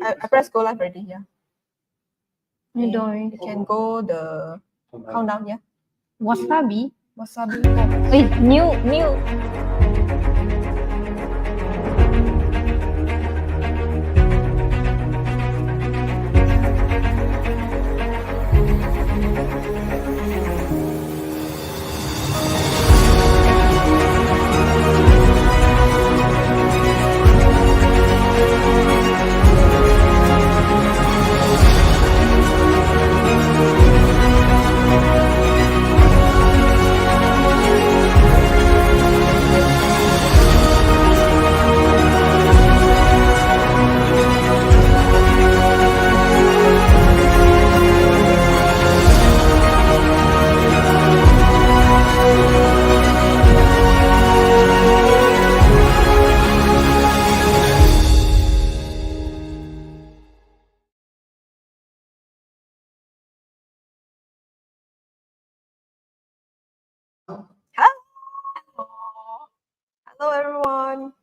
I press go live already, yeah. You Okay, don't. you can go the countdown, yeah. Wasabi. Wasabi. Wait, new. Hello everyone.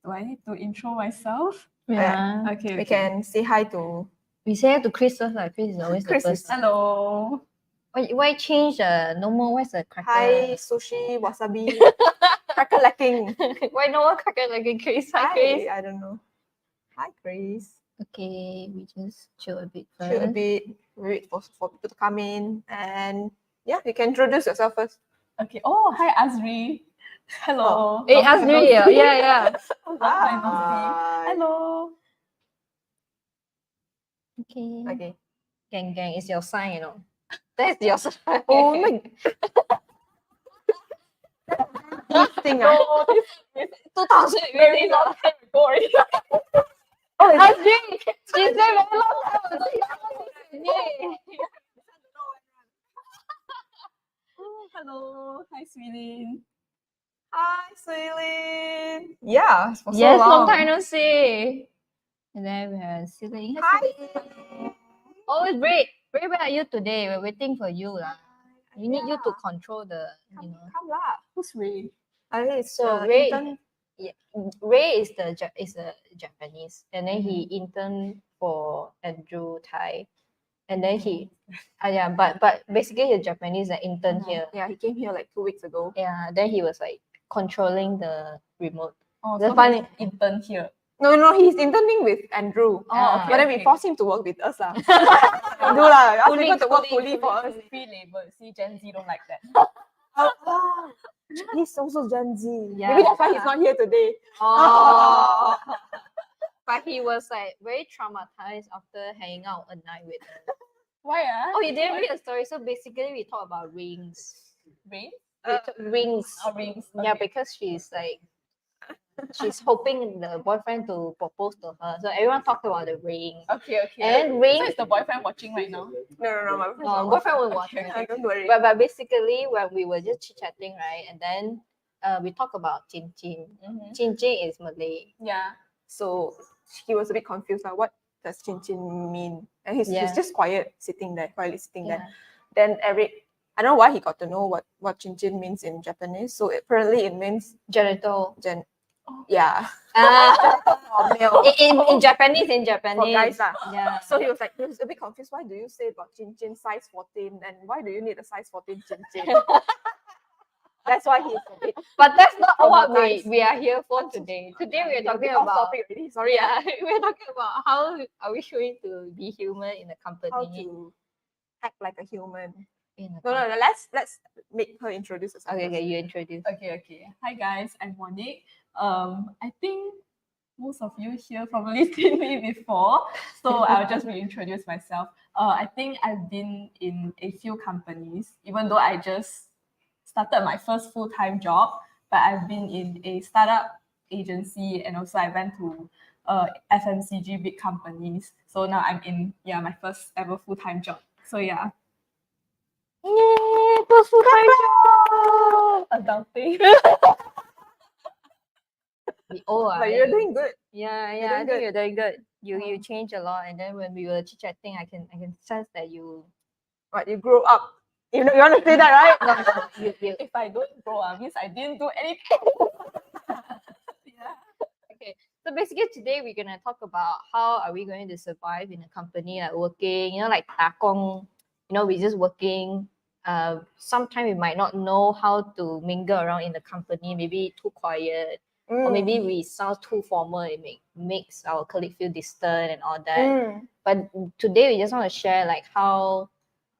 Do I need to intro myself? Yeah. Okay. We can say hi to We say it to Chris first. Chris is always Chris the is- first. Hello. Why change no more? What's the cracker? hi sushi wasabi cracker lacking. Why no more cracker like Chris? Hi, Chris. I don't know. Hi Chris. Okay, we just chill a bit first. Chill a bit, wait for people to come in, and yeah, you can introduce yourself first. Okay. Oh, hi Azri. Hello. Hey, Long time no Azri. see. Yeah. Long time no see. Hi. Hello. Okay. Gang is your sign, you know. That's your sign. Oh my. This thing, No, this 2000 very long time ago already. Oh, Azri. She said very long time ago. Yeah. Hello. Hi, Swilin. Hi, Celine. Yeah, for so Yes, long long. time no see. And then we have Celine. Hi. Oh, it's great. Where are you today? We're waiting for you. We need you to control the, Come lah. Who's Ray? So Ray, yeah, Ray is a Japanese, and then he interned for Andrew Thai, and then he, but basically he's Japanese that intern here. Yeah, he came here like 2 weeks ago. Yeah, then he was like controlling the remote. Oh, The so funny- he's intern here. No, he's interning with Andrew. Oh, But then we okay. forced him to work with us lah. Andrew lah, ask people to work fully for us. Free labor. See, Gen Z don't like that. He's also Gen Z. Yeah. Maybe that's why he's not here today. Oh. But he was like very traumatized after hanging out a night with us. Why? Oh, you didn't read the story. So basically, we talk about rings. Rain? Rings. Oh, rings. Yeah, Okay. because she's hoping the boyfriend to propose to her. So everyone talked about the ring. Okay. And So ring. is the boyfriend watching right now? No, my No, boyfriend will watch. Yeah, don't worry. But basically, when we were just chit chatting, right, and then we talk about Chin Chin. Mm-hmm. Chin Chin is Malay. Yeah. So he was a bit confused. Like, what does Chin Chin mean? And he's Yeah. just quietly sitting there. Yeah. Then I don't know why he got to know what Chin Chin means in Japanese. So apparently it means Genital. yeah. Ah. Or male. In Japanese. For guys lah. Yeah. So he was a bit confused. Why do you say about Chin Chin size 14? And why do you need a size 14 Chin Chin? That's why he's a bit. But that's not what traumatized. we are here for today. Today we are We're a talking bit off about topic already. Sorry. we're talking about how are we going to be human in the company. How to act like a human. In a No, let's make her introduce herself. Okay, you introduce. Okay. Hi guys, I'm Monique. I think most of you here probably seen me before, so I'll just reintroduce myself. I think I've been in a few companies, even though I just started my first full-time job, but I've been in a startup agency, and also I went to FMCG big companies. So now I'm in my first ever full-time job. So yeah, Yay! First full-time job. adulting. But you're doing good. Yeah, You're I doing think good. you're doing good. You changed a lot, and then when we were chit chatting, I can sense that you. Right, you grew up. You want to say that, right? No, you. If I don't grow up, means I didn't do anything. Yeah. Okay, so So basically today we're gonna talk about how are we going to survive in a company, like working, like takong, we're just working. Sometimes we might not know how to mingle around in the company, maybe too quiet, or maybe we sound too formal, it makes our colleague feel distant and all that. But today we just want to share like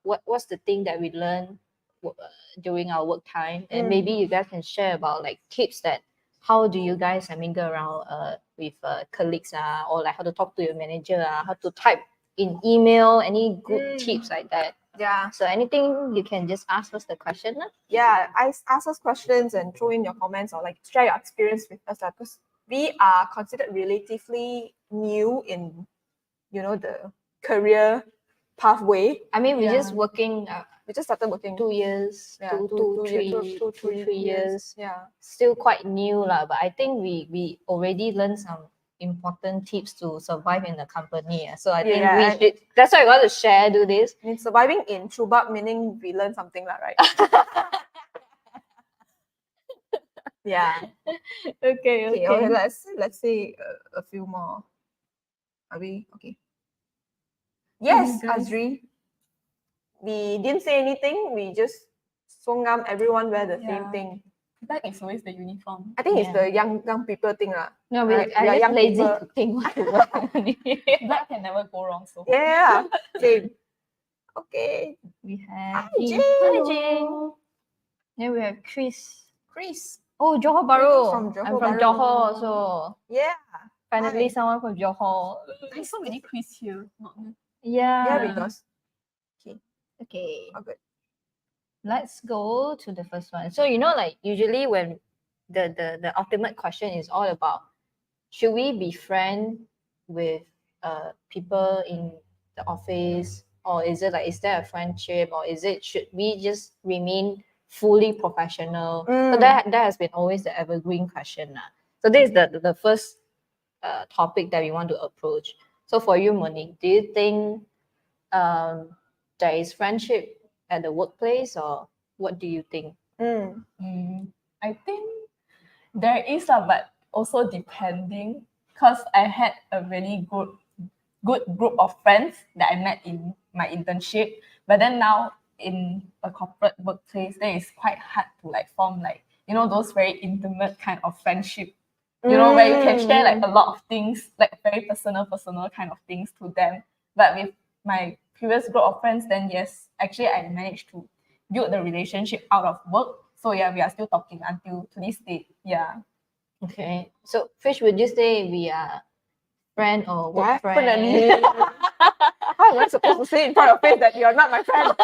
what's the thing that we learn during our work time, and maybe you guys can share about like tips that how do you guys mingle around with colleagues, or like how to talk to your manager, how to type in email, any good tips like that. Yeah. So anything, you can just ask us the question. Yeah, ask us questions and throw in your comments, or like share your experience with us, because we are considered relatively new in the career pathway. I mean, we're just working. We just started working 2 years, yeah, two, three years. Yeah. Still quite new lah, but I think we already learned some important tips to survive in the company. So I think we should. That's why I want to do this. I mean, surviving in Chubak meaning we learn something lah, right? Yeah. Okay. Let's say a few more. Are we okay? Yes, Azri. We didn't say anything. We just swung everyone wear the same thing. Black is always the uniform. I think it's the young people thing lah. No, right? I just young lazy people. to think what to wear. Black can never go wrong. So Yeah, same. Okay. We have Hi, Jing. Hi, Jing. Then we have Chris. Oh, Johor Bahru. From Johor I'm from Bahru. Johor, so yeah. finally someone from Johor. there's so many quiz here. Yeah, because Okay. oh, good. Let's go to the first one. So like usually when the ultimate question is all about, should we be friends with people in the office, or is it like, is there a friendship, or should we just remain fully professional? So that has been always the evergreen question. So this is the first topic that we want to approach. So for you, Monique, do you think there is friendship at the workplace, or what do you think? I think there is but also depending, because I had a really good group of friends that I met in my internship, but then now in a corporate workplace, then it's quite hard to like form like those very intimate kind of friendship, where you can share like a lot of things, like very personal kind of things to them. But with my previous group of friends, then yes, actually I managed to build the relationship out of work. So yeah, we are still talking until to this day. Yeah. Okay. So Fish, would you say we are friend or work Definitely. friend? How am I supposed to say in front of face that you're not my friend?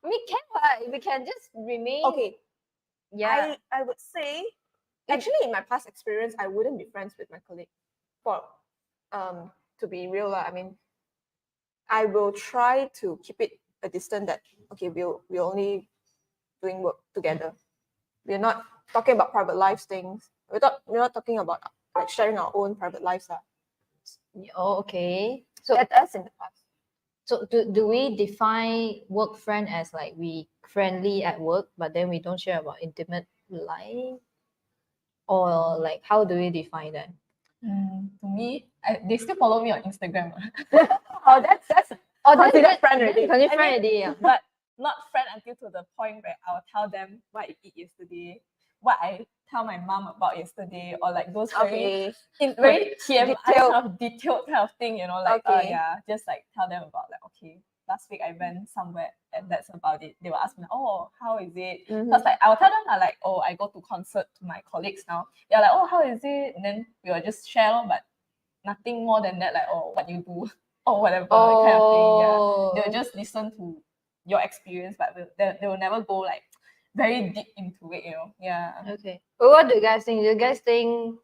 We can just remain. Okay. Yeah. I would say, actually, in my past experience, I wouldn't be friends with my colleague. For to be real, I mean, I will try to keep it a distance that okay, we're only doing work together. We're not talking about private lives things. We're not talking about like sharing our own private lives. Oh, okay. So That's in the past. So do we define work friend as like we friendly at work, but then we don't share about intimate life? Or like, how do we define that? To me, they still follow me on Instagram. Oh, that's considered friend already. Considered friend already, yeah. But not friend until to the point where I'll tell them what I eat yesterday, what I tell my mom about yesterday, or like those very TMI kind of detailed kind of thing, like just like tell them about like, okay, last week I went somewhere and that's about it. They will ask me, oh, how is it? Because like I'll tell them like, oh, I go to concert to my colleagues now. They're like, oh, how is it? And then we will just share, but nothing more than that, like, oh, what you do or whatever, that kind of thing. Yeah, they'll just listen to your experience, but they will never go like very deep into it, Yeah. Okay. Well, what do you guys think? Do you guys think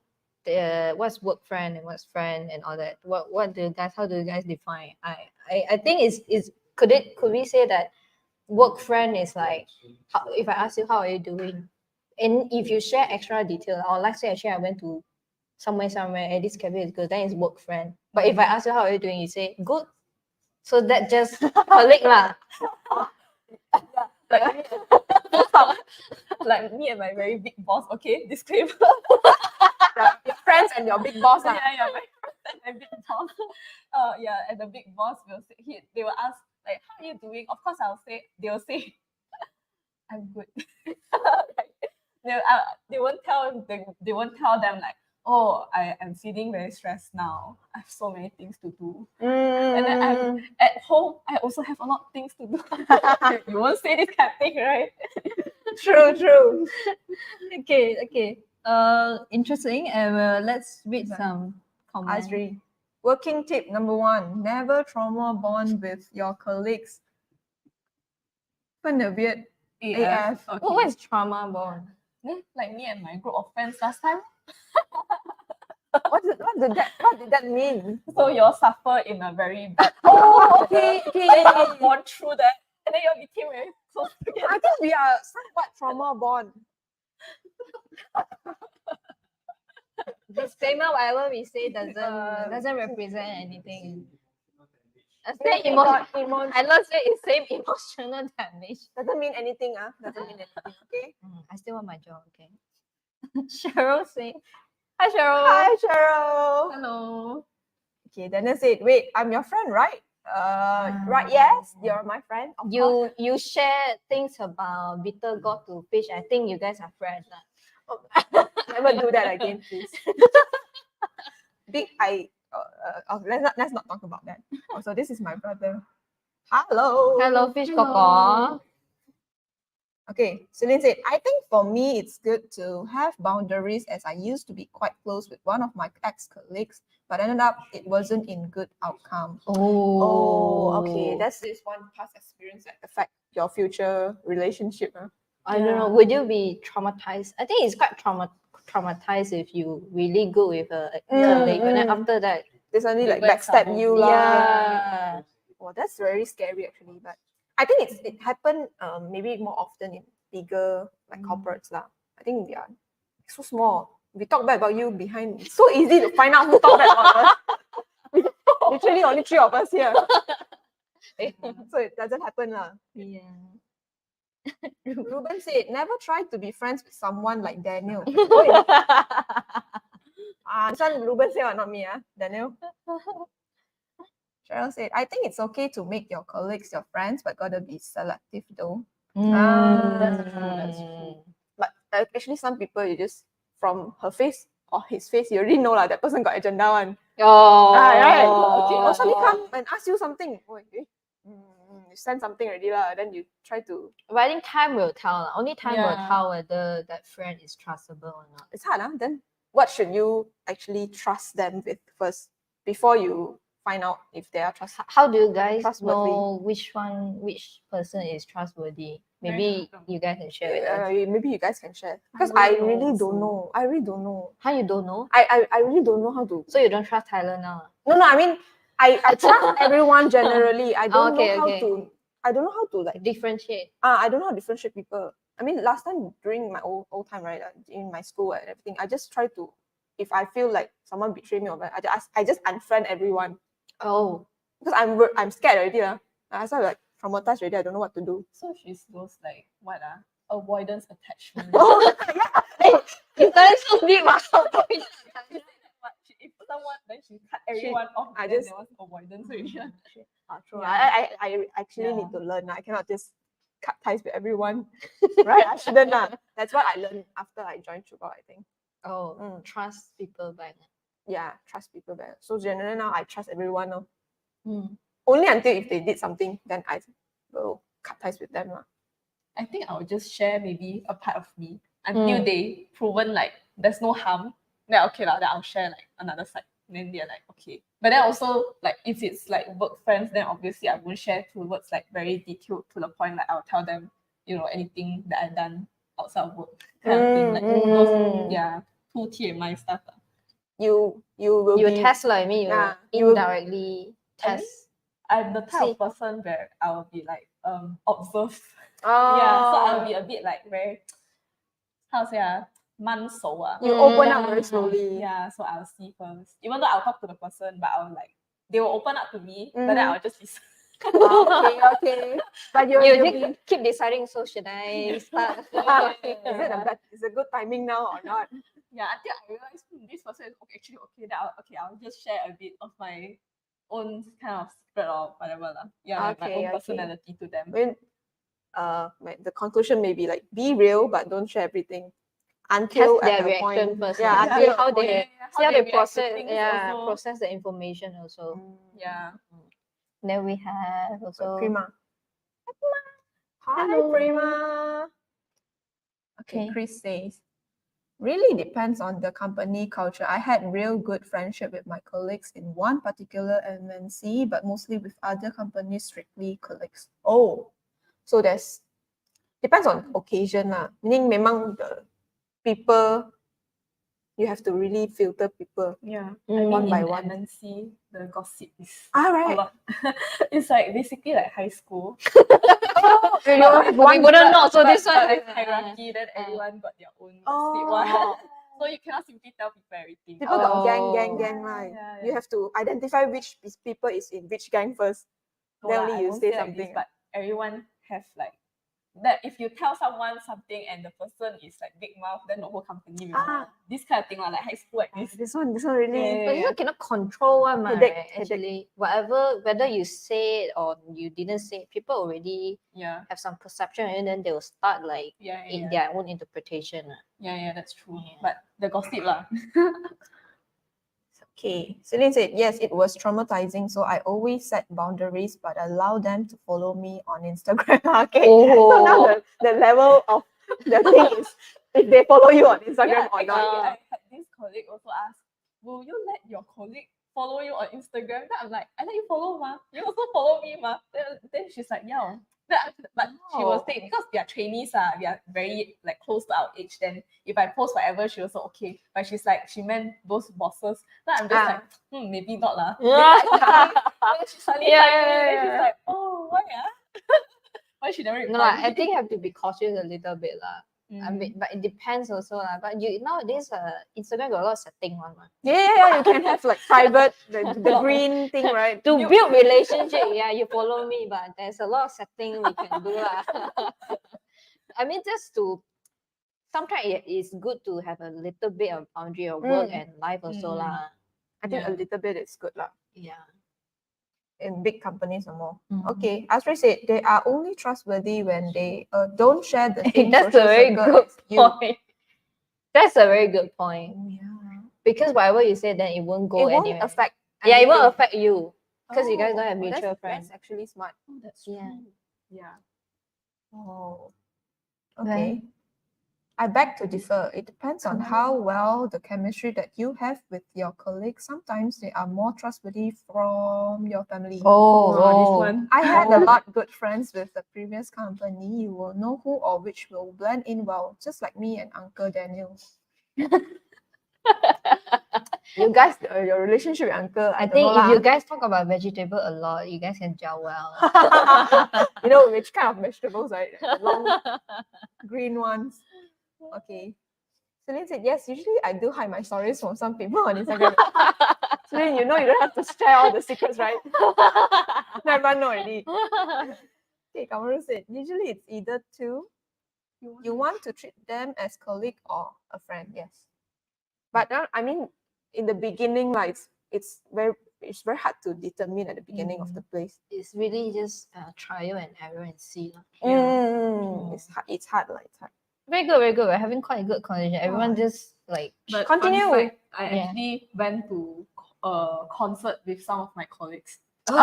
what's work friend and what's friend and all that? What do you guys? How do you guys define? I think could we say that work friend is like, if I ask you how are you doing, and if you share extra detail, or let's say actually I went to somewhere and this cafe is good, then it's work friend. But if I ask you how are you doing, you say good. So that just colleague lah. Like like me and my very big boss. Okay, disclaimer. Your friends and your big boss. Yeah, yeah, my friend and my big boss. Yeah, and the big boss will say, they will ask like, how are you doing? Of course, they will say, I'm good. Like, they won't tell them like, oh, I am feeling very stressed now. I have so many things to do. And then I'm at home, I also have a lot of things to do. You won't say this kind of thing, right? True. Okay. Interesting. And let's read some comments. Azri. Working tip number 1: never trauma bond with your colleagues. Weird AF. Okay. What is trauma bond? Like me and my group of friends last time. What did that mean? So you all suffer in a very bad. Oh, okay. Then you all gone through that, and then you all became very close together. I think we are somewhat trauma bond. Disclaimer: whatever we say doesn't represent anything. I say I love say it's same emotional damage. Doesn't mean anything. Doesn't mean anything. Okay. I still want my job. Okay. Cheryl say, "Hi Cheryl." Hi, Cheryl. Hello. Okay. Daniel said, "Wait, I'm your friend, right? Right. Yes, you're my friend. Of course." You share things about bitter gourd to fish. I think you guys are friends. Never do that again, please. Let's not talk about that. Also, this is my brother. Hello. Hello, fish coco. Okay, Celine said, I think for me, it's good to have boundaries as I used to be quite close with one of my ex-colleagues, but ended up it wasn't in good outcome. Oh, okay. That's this one past experience that affect your future relationship. I don't know. Would you be traumatized? I think it's quite traumatized if you really go with a colleague, but then after that, They suddenly like went backstab somewhere. you. yeah. Well, that's very scary actually, but I think it happened maybe more often in bigger like corporates lah. I think we are so small. We talk bad about you behind. It's so easy to find out who talk bad about us. Literally only 3 of us here. So it doesn't happen lah. Yeah. Ruben said, never try to be friends with someone like Daniel. This one Ruben said, not me, Daniel. Cheryl said, I think it's okay to make your colleagues your friends, but gotta be selective though. That's true. But actually, some people, you just, from her face or his face, you already know that person got agenda one. Oh. Right. Okay. Or somebody come and ask you something. You send something already lah. Then you try to. But I think time will tell. Only time will Yeah. tell whether that friend is trustable or not. It's hard, Then what should you actually trust them with first before you find out if they are trustworthy? How do you guys Trustworthy. know which person is trustworthy? Maybe you guys can share with us. Maybe you guys can share because I I don't really know don't also. know. I really don't know. How you don't know? I really don't know how to. So you don't trust Tyler now? No. I mean, I trust everyone generally. I don't Okay, know how okay. to. I don't know how to like. Differentiate. I don't know how to differentiate people. I mean, last time during my old time, right, in my school and everything, I just try to. If I feel like someone betrayed me or what, I just unfriend everyone. Oh. Because I'm scared already. I started like traumatized already. I don't know what to do. So she's those like what avoidance attachment. Oh, yeah. Hey, You guys so deep. If someone then she cut everyone off, I then just- there was avoidance already. true. Yeah. I actually need Yeah. to learn. I cannot just cut ties with everyone. Right? I shouldn't. That's what I learned after I joined Chuba, I think. Oh, trust people back. Yeah, trust people better. So generally now I trust everyone. Mm. Only until if they did something, then I will cut ties with them. I think I would just share maybe a part of me until they proven like there's no harm. Then okay lah, then I'll share like another side. Then they're like okay. But then also like if it's like work friends, then obviously I won't share towards like very detailed to the point. Like I'll tell them, anything that I've done outside of work kind of thing. Like those 2 TMI stuff. You will You be, test like me, yeah, you you will- indirectly I mean, test. I'm the type See. of person where I will be like observe. Oh, Yeah, so I'll be a bit like very how to say manso. you open up very slowly. Yeah, so I'll see first. Even though I'll talk to the person, but I'll like they will open up to me, but then I'll just listen. Okay. But You you'll just keep deciding, so should I start? is it a good timing now or not? Yeah, until I realized this person is actually okay. That I'll just share a bit of my own kind of secret or whatever lah. Yeah, like my Okay, own okay. personality to them. I mean, the conclusion may be like be real, but don't share everything until Test their at a reaction point. first. Yeah, Yeah, until see a how point. they how they react to process. things Yeah, also. process the information also. Yeah. Then we have also Prima. Hi, Hello. Prima. Okay, Okay. Chris says, really depends on the company culture. I had real good friendship with my colleagues in one particular MNC, but mostly with other companies, strictly colleagues. Oh, so there's depends on occasion lah. Meaning memang the people you have to really filter people. Yeah. One by in one. MNC, the gossip is Right. a lot. It's like basically like high school. we wouldn't know. So this one There's hierarchy, then everyone got their own gossip one. So you cannot simply tell people everything. People got Oh. gang, right? Yeah, You have to identify which people is in which gang first. No Then lah, only I you won't say say like this, something. but everyone have like that. If you tell someone something and the person is like big mouth, then the whole company will know. This kind of thing, like high school like this. This one really. But you cannot control one, Headache, right? Actually, whether you say it or you didn't say it, people already Yeah, have some perception, and then they will start like in their own interpretation. yeah, that's true. Yeah. But the gossip lah. Okay. Celine said, yes, it was traumatizing. So I always set boundaries, but allow them to follow me on Instagram. Okay. So now the level of the thing is if they follow you on Instagram or Actually, not. I had this colleague also ask, will you let your colleague follow you on Instagram? Then I'm like, I let you follow ma. You also follow me ma. Then she's like, yeah. But she will say because we are trainees, we are very like close to our age. Then if I post whatever, she also okay. But she's like, she meant those bosses. Then I'm just like, maybe not lah. Then she suddenly then she's like, oh, why why she never reply No, me? I think you have to be cautious a little bit lah. I mean, but it depends also lah. But you nowadays, Instagram got a lot of setting one. Yeah. You can have like private, the green thing, right? To build relationship, yeah, you follow me, but there's a lot of setting we can do lah. I mean, just to sometimes it is good to have a little bit of boundary of work and life also lah. I think a little bit is good lah. Yeah. In big companies or more. Okay, Asri said they are only trustworthy when they don't share the same That's a social very circle good as you. point. That's a very good point. Oh, yeah. Because whatever you say, then it won't go It won't anywhere. affect. Yeah, it won't anything. affect you because you guys don't have that's- mutual friends. That's actually smart. Oh, that's Yeah. true. Yeah. Oh. Okay. I beg to differ. It depends on how well the chemistry that you have with your colleagues. Sometimes they are more trustworthy from your family. This one. I had a lot good friends with the previous company. You will know who or which will blend in well, just like me and Uncle Daniel. You guys, your relationship with Uncle, I don't think know if you lah. guys talk about vegetable a lot, you guys can gel well. You know which kind of vegetables, right? The long green ones. Okay. Celine said, yes, usually I do hide my stories from some people on Instagram. Celine, you know you don't have to share all the secrets, right? Never know already. Okay, Kamaru said, usually it's either two. You want to treat them as colleague or a friend, yes. But I mean, in the beginning, like it's very hard to determine at the beginning of the place. It's really just trial and error and see. It's hard, like it's hard. Very good, very good. We're having quite a good conversation. Everyone just like But continue. fun fact, I actually went to a concert with some of my colleagues. Me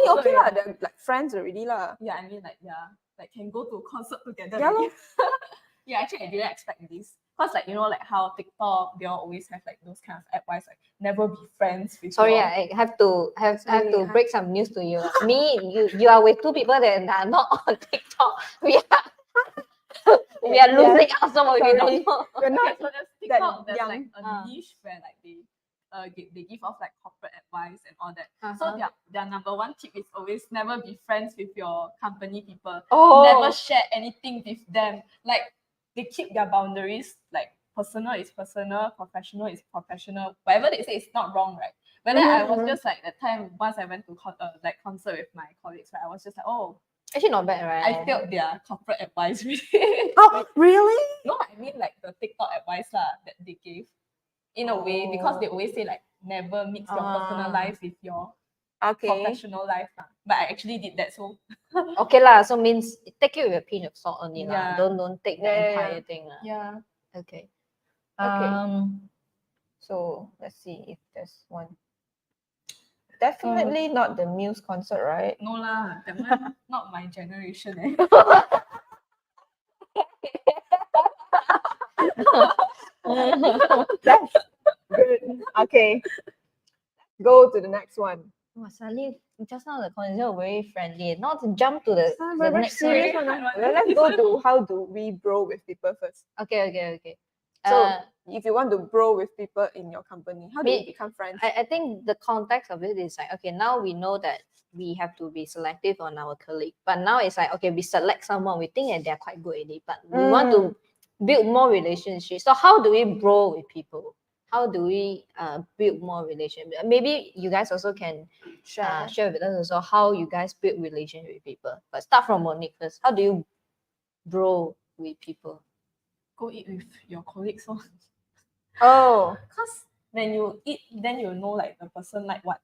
So, okay lah. yeah. They're like friends already lah. Yeah, I mean like can go to concert together. Yeah, already. Yeah, actually I didn't expect this. Because like like how TikTok, they all always have like those kind of advice like never be friends with sorry, your... I have to break some news to you. Me, you are with two people that are not on TikTok. We are losing out some of you don't know. We're not So there's that TikTok, there's like young. a niche where like they give off like corporate advice and all that. So their number one tip is always never be friends with your company people. Never share anything with them. Like they keep their boundaries, like personal is personal, professional is professional. Whatever they say is not wrong, right? But then I was Mhm. just like that time once I went to like concert with my colleagues, right? I was just like, oh, Actually, not bad, right? I failed their corporate advice really. Oh, really? No, I mean like the TikTok advice lah that they gave in a way because they Oh. always say like never mix your personal Ah. life with your Okay. professional life lah. But I actually did that, so Okay lah, so means take it with a pinch of salt only lah. Yeah. Don't take the Yeah, yeah, entire yeah. thing lah. yeah. Okay. Okay. So So let's see if there's one. Definitely not the Muse concert, right? No lah, that one not my generation. Eh. That's good. Okay. Go to the next one. oh, suddenly just now the conversation was very friendly. Not to jump to the Very next serious one. one. Let's go to how do we bro with people first. Okay. So if you want to bro with people in your company, how do you me- become friends? I think the context of it is like, okay, now we know that we have to be selective on our colleague. But now it's like, okay, we select someone, we think that they're quite good at it, but we want to build more relationships. So how do we bro with people? How do we build more relationship? Maybe you guys also can Share. share with us also how you guys build relationship with people. But start from Monique first. How do you bro with people? Go eat with your colleagues. So. Oh, Because when you eat, then you know like the person like what.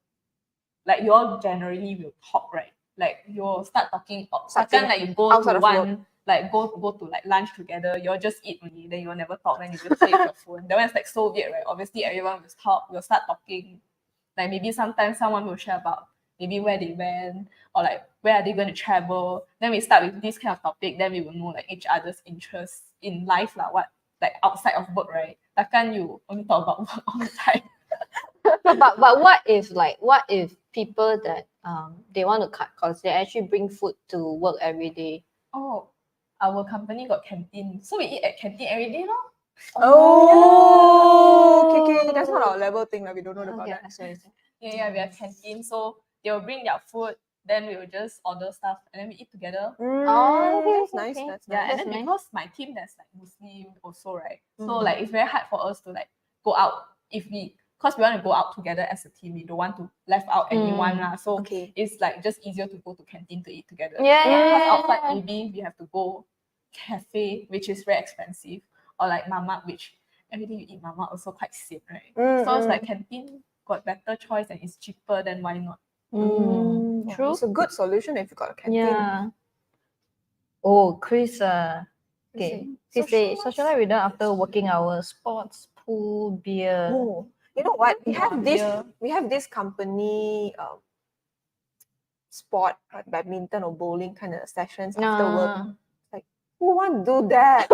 Like you all generally will talk, right? Like you'll start talking. Second, like you go outside to of work. one, like go to like lunch together. You'll just eat only. Then you'll never talk. Then you just play with your phone. That one's like so weird, right? Obviously, everyone will talk. Will start talking. Like maybe sometimes someone will share about maybe where they went or like where are they going to travel. Then we start with this kind of topic. Then we will know like each other's interests in life, like what like outside of work, right? Takkan you only talk about work all the time. But what if people that they want to cut costs, they actually bring food to work every day? Oh, our company got canteen, so we eat at canteen every day, no? Oh, okay. That's not our level thing. Like, we don't know about Okay, that. sorry. Yeah, we have canteen, so they will bring their food. Then we will just order stuff and then we eat together. Oh, okay, That's nice. okay. That's Yeah, nice. and then nice. because my team there's like Muslim also, right? So Mhm. like it's very hard for us to like go out if we because we want to go out together as a team. We don't want to left out anyone lah. So Okay. it's like just easier to go to canteen to eat together. Yeah, Because yeah, outside yeah. maybe we have to go cafe, which is very expensive, or like mamak, which everything you eat mamak also quite sick, right? So it's like canteen got better choice and it's cheaper, then why not? Wow, True. it's a good solution if you got a canteen. Yeah. Oh, Chris. Okay. He say socialize with them after working hours, sports, pool, beer. Oh, you know what? We have this. beer. We have this company sport, badminton or bowling kind of sessions after work. Like, who want to do that?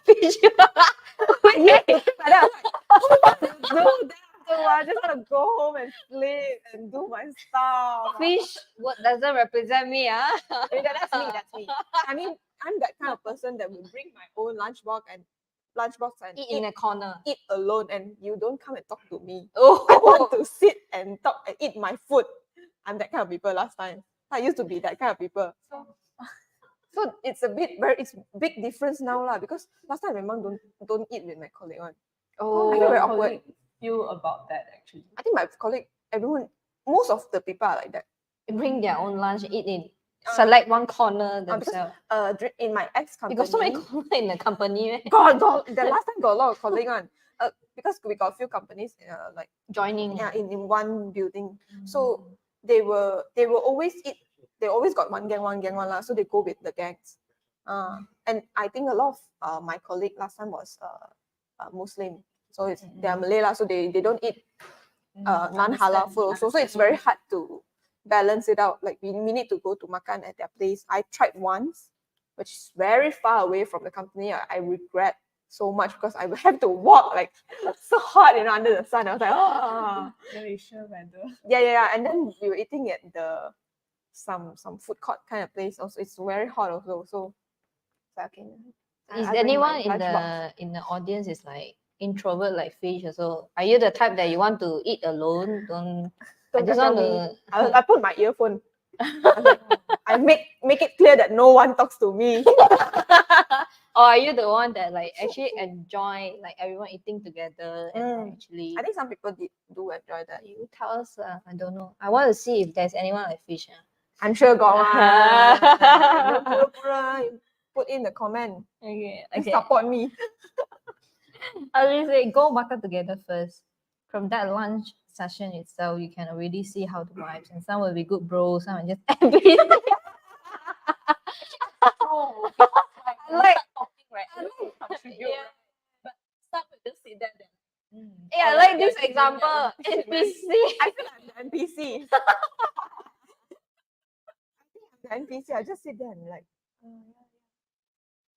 Fish. I used to think like that. I was like, who want to do that? I just want to go home and sleep and do my stuff. Fish. What doesn't represent me? I mean, that's me. That's me. I mean, I'm that kind of person that will bring my own lunchbox and Eat in a corner. eat alone, and you don't come and talk to me. Oh, I want to sit and talk and eat my food. I'm that kind of people last time. I used to be that kind of people. So it's it's big difference now lah, because last time my mom don't eat with my colleague one. Oh, I feel very Your awkward. colleague feel about that actually? I think my colleague, most of the people are like that. bring their own lunch, eat in, select one corner because, themselves. In my ex You company, got so many corners in the company, eh? God, the last time got a lot of colleague one. Because we got a few companies like Joining. in one building. So they will always eat. They always got one gang lah. So they go with the gangs. And I think a lot of my colleague last time was Muslim. So they are Malay lah. So they don't eat non-halal food also. So it's very hard to balance it out. Like we need to go to makan at their place. I tried once, which is very far away from the company. I regret so much because I have to walk like so hot, under the sun. I was like, oh. Malaysia weather. Yeah. And then we were eating at the some food court kind of place. Also, it's very hot also. So okay. Is I bring anyone my in lunchbox. the audience is like introvert like Fish also? Are you the type that you want to eat alone? I just tell want me. to I put my earphone. I was like, I make it clear that no one talks to me. Or are you the one that like actually enjoy like everyone eating together and actually? I think some people do enjoy that. You tell us. I don't know. I want to see if there's anyone like fish. I'm sure got one. Pura-pura, put in the comment. Okay. And support me. I will say go makan together first. From that lunch session itself, you can already see how the vibes, and some will be good bros, some will just NPC. Oh, because like I like- start talking, right? I like to contribute, Yeah. right? But some will just sit there then. Yeah, Or like they're this just doing their example, own thing, right? NPC. I feel like I'm the NPC. The NPC, I just sit there and like,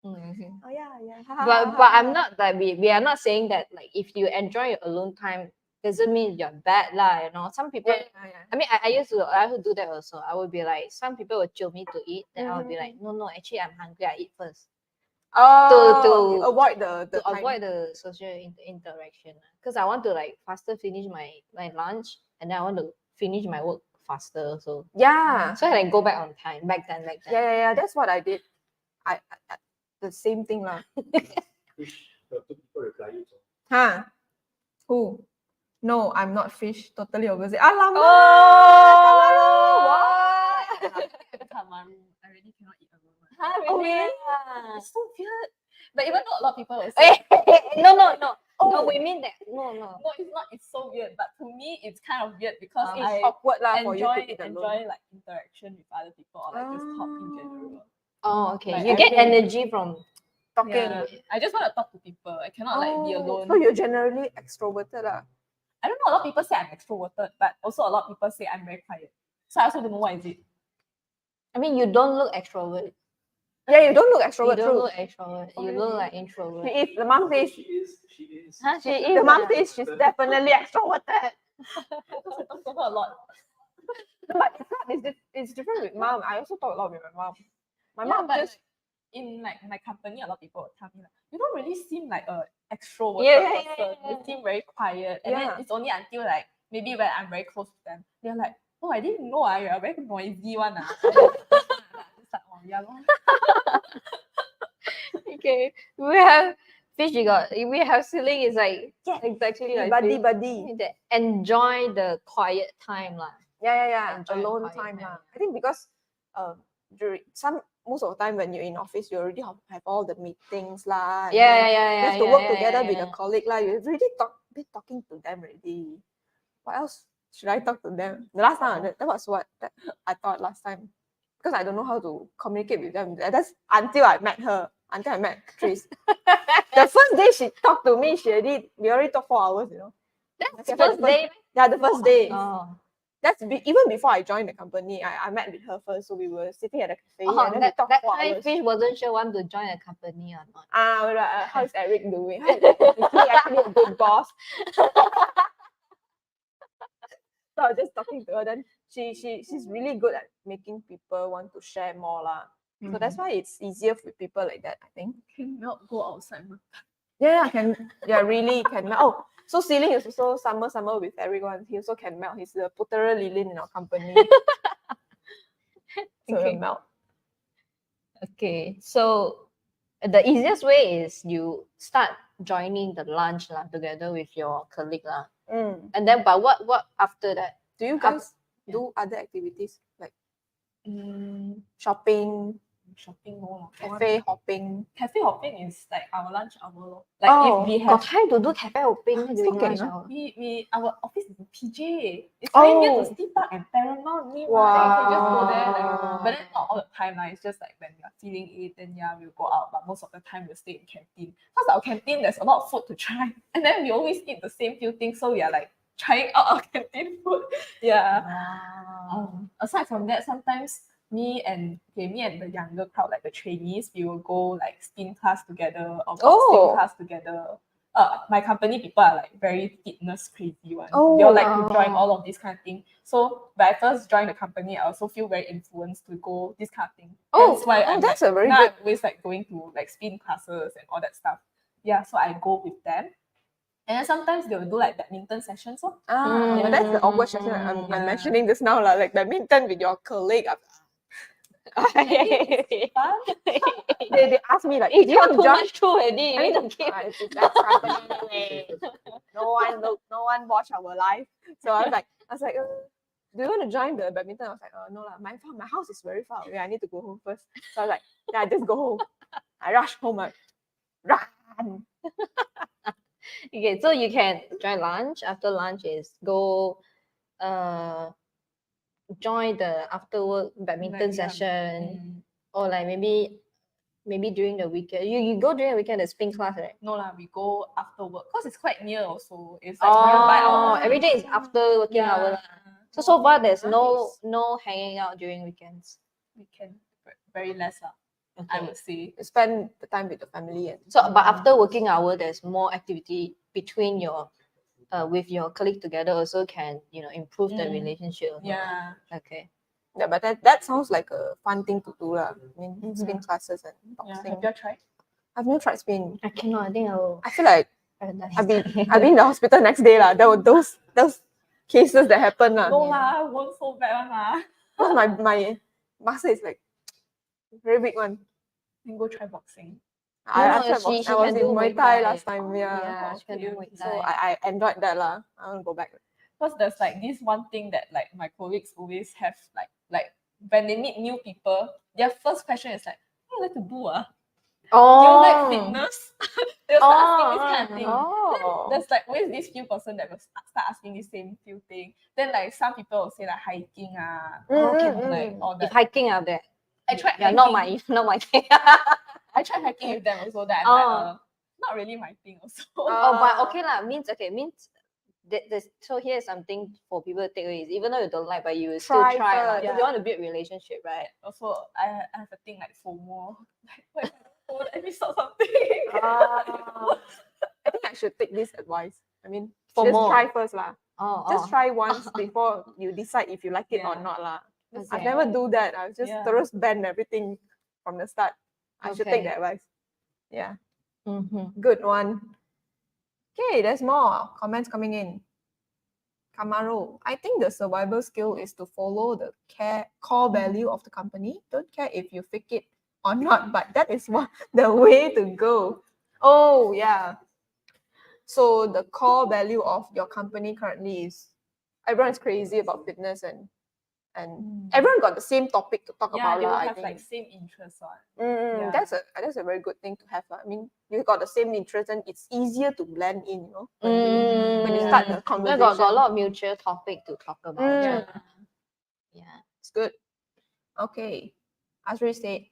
oh yeah. But I'm not like we are not saying that like if you enjoy your alone time doesn't mean you're bad lah. You know, some people. Yeah. I mean, I used to do that also. I would be like, some people would chill me to eat, then I would be like, no, actually I'm hungry. I eat first Oh, you to- avoid the to time. avoid the social interaction because I want to like faster finish my lunch and then I want to finish my work faster. So Yeah. I like go back on time. Back then. Yeah. That's what I did. I the same thing lah. Which the two people reply you. Huh? Who? No, I'm not fish. Totally opposite. Alamak. What? Kamaru, I really cannot eat alone. Huh, Oh, really? It's so weird. But even though a lot of people will say, No. Oh. No, we mean that. No. no, it's not. It's so weird. But to me, it's kind of weird because It's I awkward lah for you to eat alone. enjoy like interaction with other people or like just talk in general. Oh, okay. Like, You I get think- energy from Talking. Yeah, I just want to talk to people. I cannot like be alone. So you're generally extroverted lah. I don't know. A lot of people say I'm extroverted, but also a lot of people say I'm very quiet. So I also don't know what is it. I mean, you don't look extrovert. Yeah, you don't look You extrovert. don't True. look extrovert. Oh, You look really? like introvert. She is. The mom says. She is. Huh? She The is. mom says she's definitely extroverted. Because I talk to her a lot. But it's not. It's different with mom. I also talk a lot with my mom. My Yeah, mom but just. like, in like my company, a lot of people will tell me like, you don't really seem like a extroverted Yeah. person. You seem very quiet. And Yeah. then it's only until like maybe when I'm very close to them, they're like, oh, I didn't know you're a very noisy one. Just like, oh, yeah, lor. Okay. We have fish. We have ceiling. Is like exactly like Buddy. fish. That enjoy the quiet time lah. Yeah. Enjoy Alone quiet time time. lah. I think because during most of the time when you're in office, you already have all the meetings lah. and then Yeah. you have to work together with a colleague lah. You've already been talking to them already. What else should I talk to them? The last time that was what I thought last time, because I don't know how to communicate with them. That's until I met her. Until I met Trish. The first day she talked to me, we already talked 4 hours. You know. That's Okay, first day. Yeah, the first day. Oh. That's even before I joined the company. I met with her first, so we were sitting at a cafe and then we talked that 4 time hours. fish wasn't sure want to join a company or not. We're like, how's Eric doing? Is he actually a good boss? So I was just talking to her. Then she's really good at making people want to share more lah. So that's why it's easier for people like that, I think. Can melt go outside. Yeah, really can melt. Oh, so Ceiling is also summer with everyone. He also can melt. He's the Putera Lilin in our company. So Okay. he'll melt. Okay, so the easiest way is you start joining the lunch lah together with your colleague lah, and then but what after that? Do you guys do other activities like shopping, Shopping mall. cafe hopping? Cafe hopping is like our lunch hour. Lor. Like Oh, if we Got have time to do cafe hopping during okay, lunch huh? hour. we our office is in PJ. It's very near to Oh. Steve Park and Paramount. You can just go there. Like, Wow. but then not all the time. Like, it's just like when we are feeling it, then yeah, we'll go out. But most of the time we'll stay in canteen. Because our canteen there's a lot of food to try. And then we always eat the same few things. So we are like trying out our canteen food. Yeah. Aside from that, sometimes me and the younger crowd, like the trainees, we will go like spin class together or boxing class together. My company people are like very fitness crazy one. They all like to join all of this kind of thing. So when I first joined the company, I also feel very influenced to go this kind of thing. That's why that's a very now good. I'm always like going to like spin classes and all that stuff. Yeah, so I go with them. And then sometimes they will do like badminton sessions. So But that's the awkward session I'm mentioning this now, like badminton with your colleague. Fun. They ask me like, You do you want too to join? much true already. You I need mean, to keep. it's company. No one watch our live. So I was like, do you want to join the badminton? I was like, no lah, my house is very far away. I need to go home first. So I was like, yeah, just go home. I rush home. Run. Okay, so you can join lunch. After lunch is go join the after work badminton Like, yeah. session, or like maybe during the weekend. You go during the weekend, the spin class, right? No lah, we go after work because it's quite near also. It's like nearby Oh, our every day is after working hour lah. So far there's no hanging out during weekends. weekend very less lah. I would say. You spend the time with the family and So, but after working hour, there's more activity between your with your colleague together. Also can improve the relationship. Yeah. Okay. yeah, but that sounds like a fun thing to do lah. I mean, spin classes and Yeah. boxing. Have you tried? I've never tried spin. I cannot. I think I will. I feel like paradise. I've been in the hospital next day lah. There were those cases that happen lah. No lah, won't so bad one lah. Because my muscle is like very big one. Then go try boxing. I no, tried boxing. she I was can in do Muay Muay Thai Thai. last time. Yeah, Yeah. she can do Muay So Thai. I enjoyed that lah. I want to go back. Because there's like this one thing that like my colleagues always have like when they meet new people, their first question is like, what do you like to do? Do you like fitness? They'll start asking this kind of thing. Oh. There's like always these few person that will start asking the same few thing. Then like some people will say like hiking like all If that. hiking out there, I tried yeah, hiking. not my thing. I tried hiking with them also. That I'm like, not really my thing also. But okay lah. Means so here's something for people to take away. Is even though you don't like, but you will still Try try lah. first. If you want to build relationship, right? Also, I have a thing like FOMO. Like, what if I miss out something? I think I should take this advice. I mean, For just more. try first lah. Oh, Just try once before you decide if you like it or Yeah. not lah. That's I've Okay. never do that. I just Yeah. throws ban everything from the start. I should take Okay. that advice. Yeah, Mm-hmm. good one. Okay, there's more comments coming in. Kamaro, I think the survival skill is to follow the core value of the company. Don't care if you fake it or not, but that is the way to go. Oh yeah. So the core value of your company currently is everyone's crazy about fitness and everyone got the same topic to talk Yeah, about they will lah, I have think. like same interests on. Mm, Yeah. that's a very good thing to have lah. I mean, you got the same interest and it's easier to blend in, you know, when you start the We conversation. got a lot of mutual topic to talk about. Mm. Yeah. It's good. Okay. Azri said,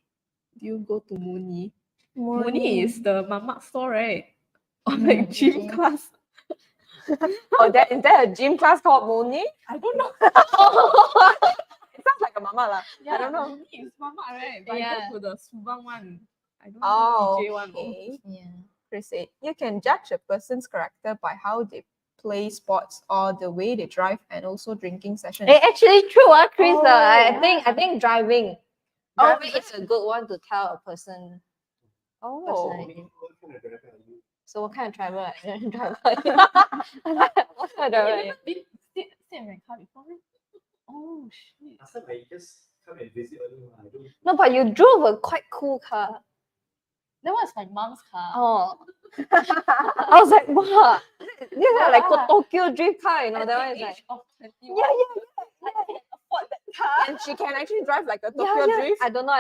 Do you go to Moni? morning. Moni is the mamak store, right? Or like gym gym. class. Oh, is there a gym class called Moni? I don't know. It sounds like a mama lah. Yeah, don't know. Moni is mamak, right? But I Yeah. go to the Subang one. I don't Oh, know DJ one. okay. Yeah. Chris said, you can judge a person's character by how they play sports or the way they drive and also drinking sessions. Actually true, Chris. Oh, I think driving. Driving Oh, is a good one to tell a person. Oh, personally. What kind of driver are you? So what kind of driver? Driver. What kind of driver? are you? You never been sit in my car before? Meh? Oh shit. Last time I just come and visit only. I don't. No, but you drove a quite cool car. That was my mom's car. Oh. I was like, wow. This is like a Tokyo drift car, you know. At That the one is like, age of 21. yeah. I can afford that car. and she can actually drive like a Yeah, Tokyo yeah. drift. I don't know.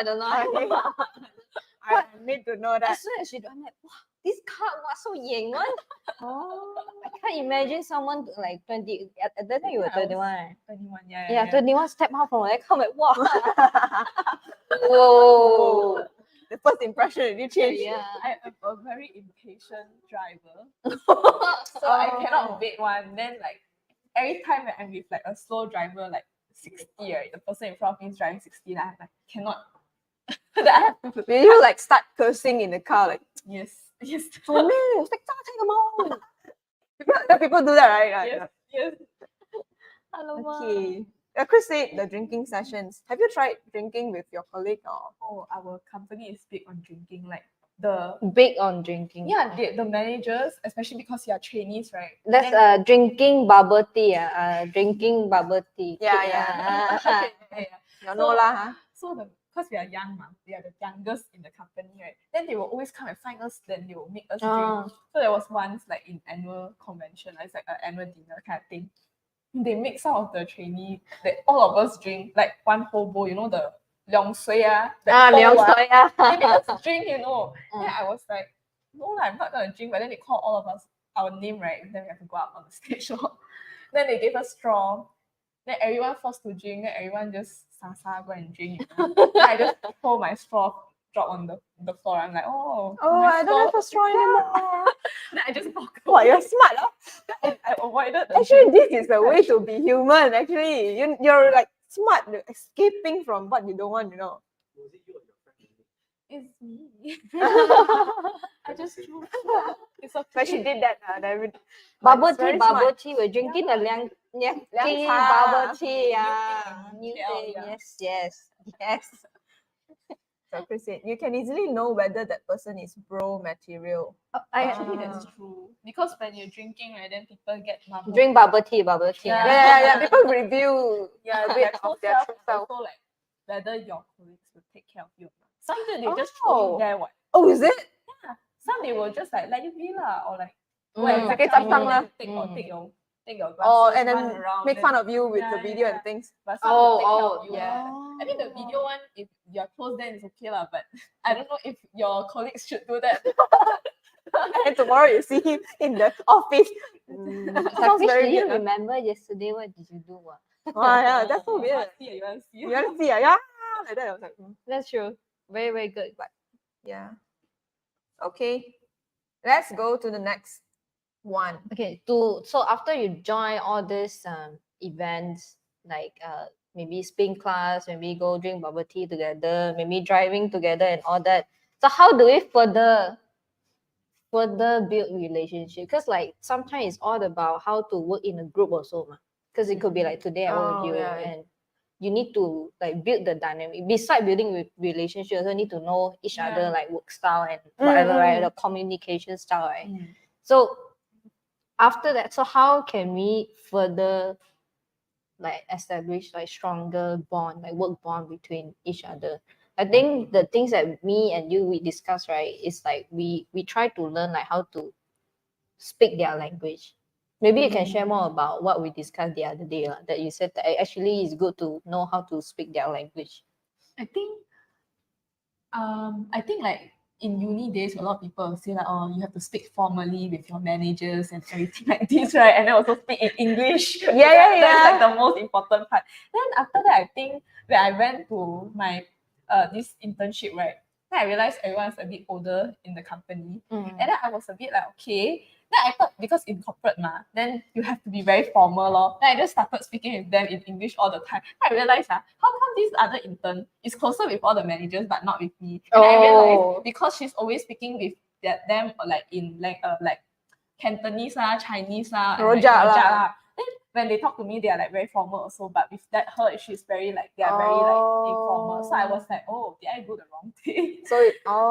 I need to know that. As soon as she do, I'm like, wow, this car was so young one. Oh. I can't imagine someone like 20. At that time you were I was 21. Right? 21, Yeah, 21 step out from that car, I'm like, wow. Whoa. The first impression really changed. Yeah. I am a very impatient driver. So I Oh. cannot wait one. Then like every time when I'm with like a slow driver, like 60, right? The person in front of me is driving 60, and I'm like, cannot. Then I have to, Will you like start cursing in the car like, yes, yes, "Oh, no, take them out." People do that, right? Like, yes, yes. Okay. Chris said the drinking sessions. Have you tried drinking with your colleague or? Oh, our company is big on drinking. Like the Big on drinking. the managers, especially because you are trainees, right? That's Then- drinking bubble tea. Drinking bubble tea. Yeah, Kick, yeah. Okay, yeah. You know lah, huh? So because we are young, we are the youngest in the company, right? Then they will always come and find us, then they will make us Ah. drink. So there was once like in annual convention, it's like an annual dinner kind of thing. They make some of the trainee that all of us drink like one whole bowl, the Leong Sui Ah, Leong Soi, yeah. they make us drink, Then Mm. I was like, no, I'm not gonna drink. But then they call all of us our name, right? Then we have to go up on the stage. Then they gave us straw. Then everyone forced to drink. Then everyone just go and drink. Then I just pull my straw, drop on the floor. I'm like, oh, Oh, my I don't have a straw anymore. Then I just walk Wow, away. you're smart, I avoided the Actually, drink. this is the way to be human. Actually, you're like smart, you're escaping from what you don't want. Was it you or your friend? It's me. I just Same. choose. It's okay. But she did that. David. Bubble It's very tea, smart. bubble tea. We're drinking the liang tea, cha. bubble tea. New Yeah, thing in new KL, thing. yeah. Yes. So Chris said, you can easily know whether that person is bro material. Actually, that's true. Because when you're drinking, right, then people get mumbled. Drink bubble tea. Yeah. Yeah. People review Yeah, a their bit true of their self true is self. also like whether your colleagues will take care of you. Sometimes they just throw Oh. you there, what? Oh, is it? Yeah. Some they will just like let you be lah, or like go Mm. and Sikit catch you, santang lah. take your glasses, Oh, and run then around, make then- fun of you with the Yeah, video yeah. and things. But some will take care Oh, of you. yeah. I mean the video one, if you're close, then it's okay lah. But I don't know if your colleagues should do that. And tomorrow you see him in the office. Sounds Sakrish, very do you weird. remember yesterday? What did you do? Ah, yeah, that's so You weird. want to see, you want to see. You want to see? Yeah, like that. I was like, That's true. Very, very good. yeah. Okay, let's go to the next one. Okay, so after you join all these events, like maybe spin class, maybe go drink bubble tea together, maybe driving together and all that. So how do we further build relationship? Because like sometimes it's all about how to work in a group also, because it could be like today I work with you yeah. and you need to like build the dynamic. Besides building with relationship, you also need to know each other Yeah. like work style and whatever, right? The communication style, right? So after that, so how can we further like establish like stronger bond, like work bond between each other? I think the things that me and you we discuss, right, is like we try to learn like how to speak their language. Maybe you can share more about what we discussed the other day, that you said that actually it's good to know how to speak their language. I think like in uni days, a lot of people will say like, oh, you have to speak formally with your managers and everything like this, right? And then also speak in English. That's like the most important part. Then after that, I think when I went to my this internship, right? Then I realized everyone's a bit older in the company. And then I was a bit like, okay. Then I thought because in corporate then you have to be very formal lor. Then I just started speaking with them in English all the time. Then I realized how come this other intern is closer with all the managers but not with me? And I realized because she's always speaking with them like in like Cantonese Chinese and like, Rojak Rojak lah. Then when they talk to me, they are like very formal also. But with her, she's very like they are very like informal. So I was like, oh, did I do the wrong thing? So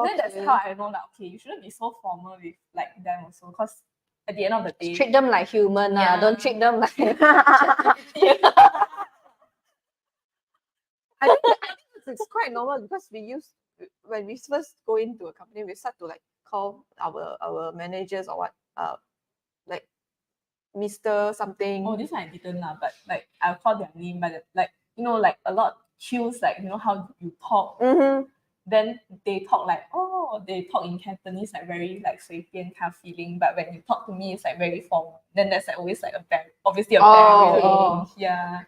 Then that's how I know that okay, you shouldn't be so formal with like them also, because at the end of the day, Treat them like human, Yeah. don't treat them like I think it's quite normal because when we first go into a company, we start to like call our managers or what like Mr. something. oh, this one I didn't but like I'll call their name, but like like a lot cues, like how you talk. Mm-hmm. Then they talk like they talk in Cantonese like very like 随便 kind of feeling, but when you talk to me it's like very formal. Then there's like always like obviously a barrier,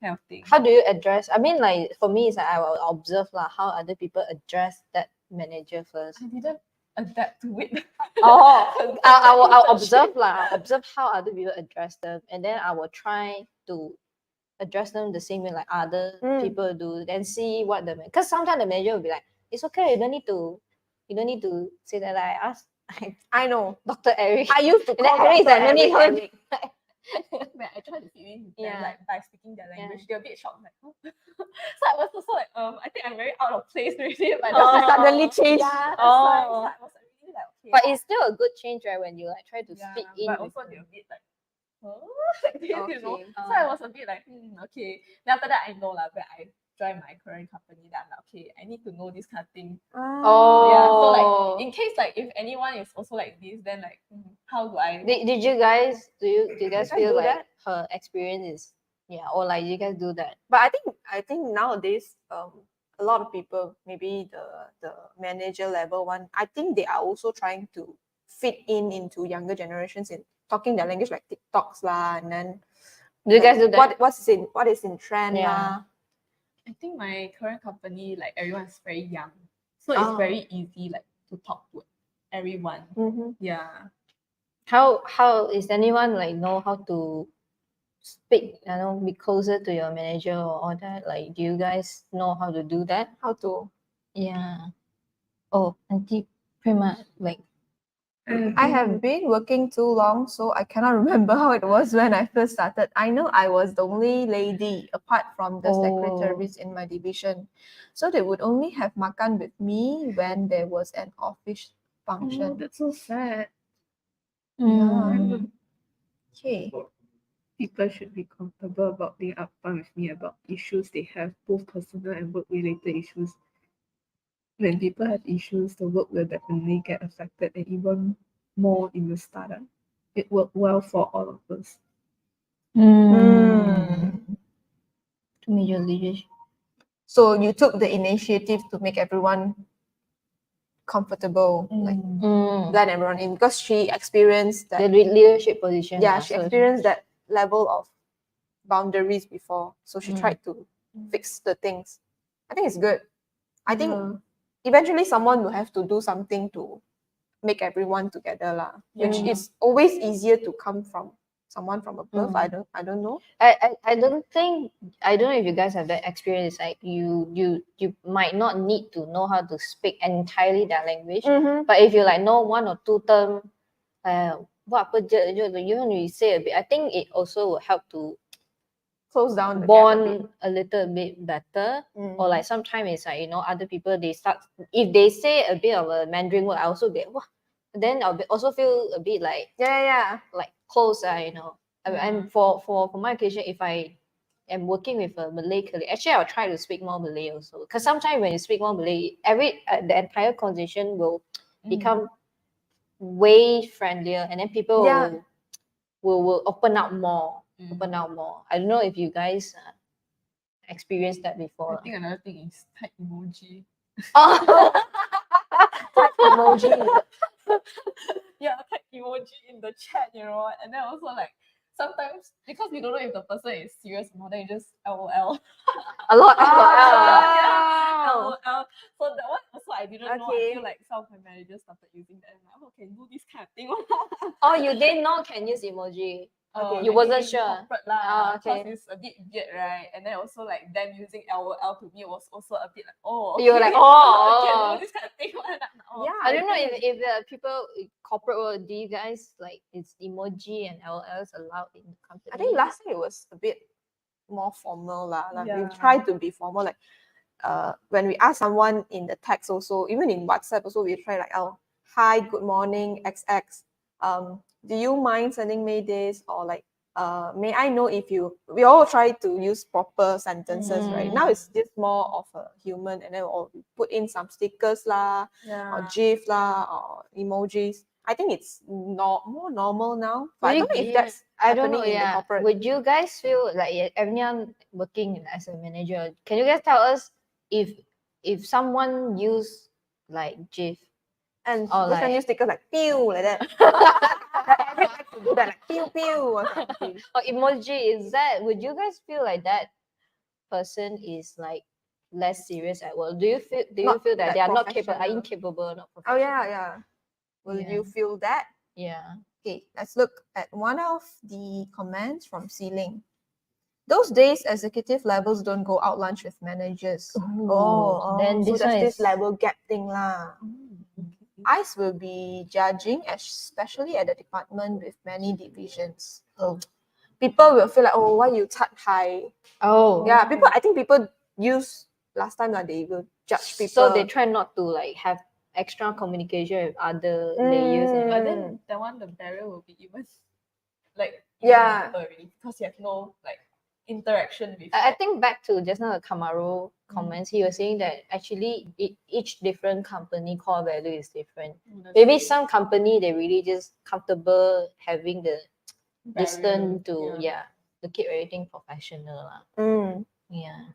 kind of thing. How do you address? I mean, like for me, it's like I will observe how other people address that manager first. I didn't adapt to it. I'll observe observe how other people address them, and then I will try to address them the same way like other people do. Then see what because sometimes the manager will be like, "It's okay, you don't need to say that." Like, I ask, I know. Dr. Eric. I used to And then call Eric is Dr. like, no need, Eric. When I try to fit in with them, Yeah. like by speaking their language, they're a bit shocked, like, huh? So I was also like, I think I'm very out of place already. But Suddenly change. Yeah, that's why. So I was really like, okay. But it's still a good change, right? When you like try to yeah, fit in. but with also them. they're a bit like, huh? Like this, Okay. So I was a bit like, okay. Then after that, I know when I join my current company, that I'm like, okay, I need to know this kind of thing. Oh. Yeah, so like in case like if anyone is also like this, then like how do I? Did you guys do you guys guys feel do like that? her experience is or like you guys do that? But I think nowadays a lot of people, maybe the manager level one, I think they are also trying to fit into younger generations in talking their language, like TikToks lah, and then Do you like, guys do that? what is in trend Yeah. lah. I think my current company, like everyone's very young, so it's Ah. very easy like to talk to everyone. Mm-hmm. Yeah. How is anyone like know how to speak, be closer to your manager or all that? Like, do you guys know how to do that? How to? Yeah. Oh, Auntie Prima, like, I have been working too long, so I cannot remember how it was when I first started. I know I was the only lady apart from the secretaries in my division. So they would only have makan with me when there was an office function. That's so sad. mm, Okay. People should be comfortable about being upfront with me about issues they have, both personal and work-related issues. When people have issues, the work will definitely get affected, and even more in the startup. It worked well for all of us. to me, your leadership. So you took the initiative to make everyone comfortable, like blend everyone in, because she experienced The that. leadership position. Yeah, she experienced that level of boundaries before, so she Mm. tried to fix the things. I think it's good. I think eventually someone will have to do something to make everyone together lah, which is always easier to come from someone from above. I don't know. I don't know if you guys have that experience. Like you might not need to know how to speak entirely their language, but if you like know one or two term, what even you say a bit, I think it also will help to Close down the gap a bit. bond a little bit better. Or like sometimes it's like other people, they start, if they say a bit of a Mandarin word, I also get wow. Then I'll also feel a bit like like close, and for my occasion, if I am working with a Malay colleague, actually I'll try to speak more Malay also, because sometimes when you speak more Malay, the entire conversation will become way friendlier, and then people will open up more. I don't know if you guys experienced that before. I think another thing is type emoji. Type emoji. Yeah, type emoji in the chat, and then also like sometimes because we don't know if the person is serious or not, then you just LOL. A lot. LOL. So that one also I didn't know until like some of my managers started using that. And I'm like, can do this kind of thing. Oh, you didn't know can use emoji. You I wasn't think in sure. corporate lah, okay. because it's a bit weird, right? And then also like them using LOL to me was also a bit like, oh, You were like, I can do this kind of thing. Yeah, I don't know if the people in corporate world, do you guys like it's emoji and LOLs allowed in the company? I think last time it was a bit more formal lah. Like we Yeah. try to be formal. Like when we ask someone in the text also, even in WhatsApp also, we try like, oh, hi, good morning, XX. Do you mind sending me this? Or like, may I know if we all try to use proper sentences, right? Now it's just more of a human, and then we put in some stickers lah, or GIF lah, or emojis. I think it's more normal now. But I don't know if that's happening in the corporate. Would you guys feel like everyone working as a manager? Can you guys tell us if someone use like GIF and or we can like use stickers like pew like that. Every like to do that like pew pew or something. or emoji, would you guys feel like that person is like less serious at work? Do you feel that that they are not capable, professional. incapable, not Oh professional? yeah. Will Yeah. you feel that? Yeah. Okay, let's look at one of the comments from Ceiling. Those days, executive levels don't go out lunch with managers. Then so this there's one this is level gap thing lah. ICE will be judging, especially at the department with many divisions. People will feel like, oh, why you touch high? Yeah, I think people use last time that they will judge people. So they try not to like have extra communication with other layers. But then that one, the barrier will be even like Yeah. deeper already, because you have no like interaction with. I think back to just now the Kamaru comments, he was saying that actually each different company core value is different. Maybe some company they really just comfortable having the distance to to keep everything professional lah. Yeah.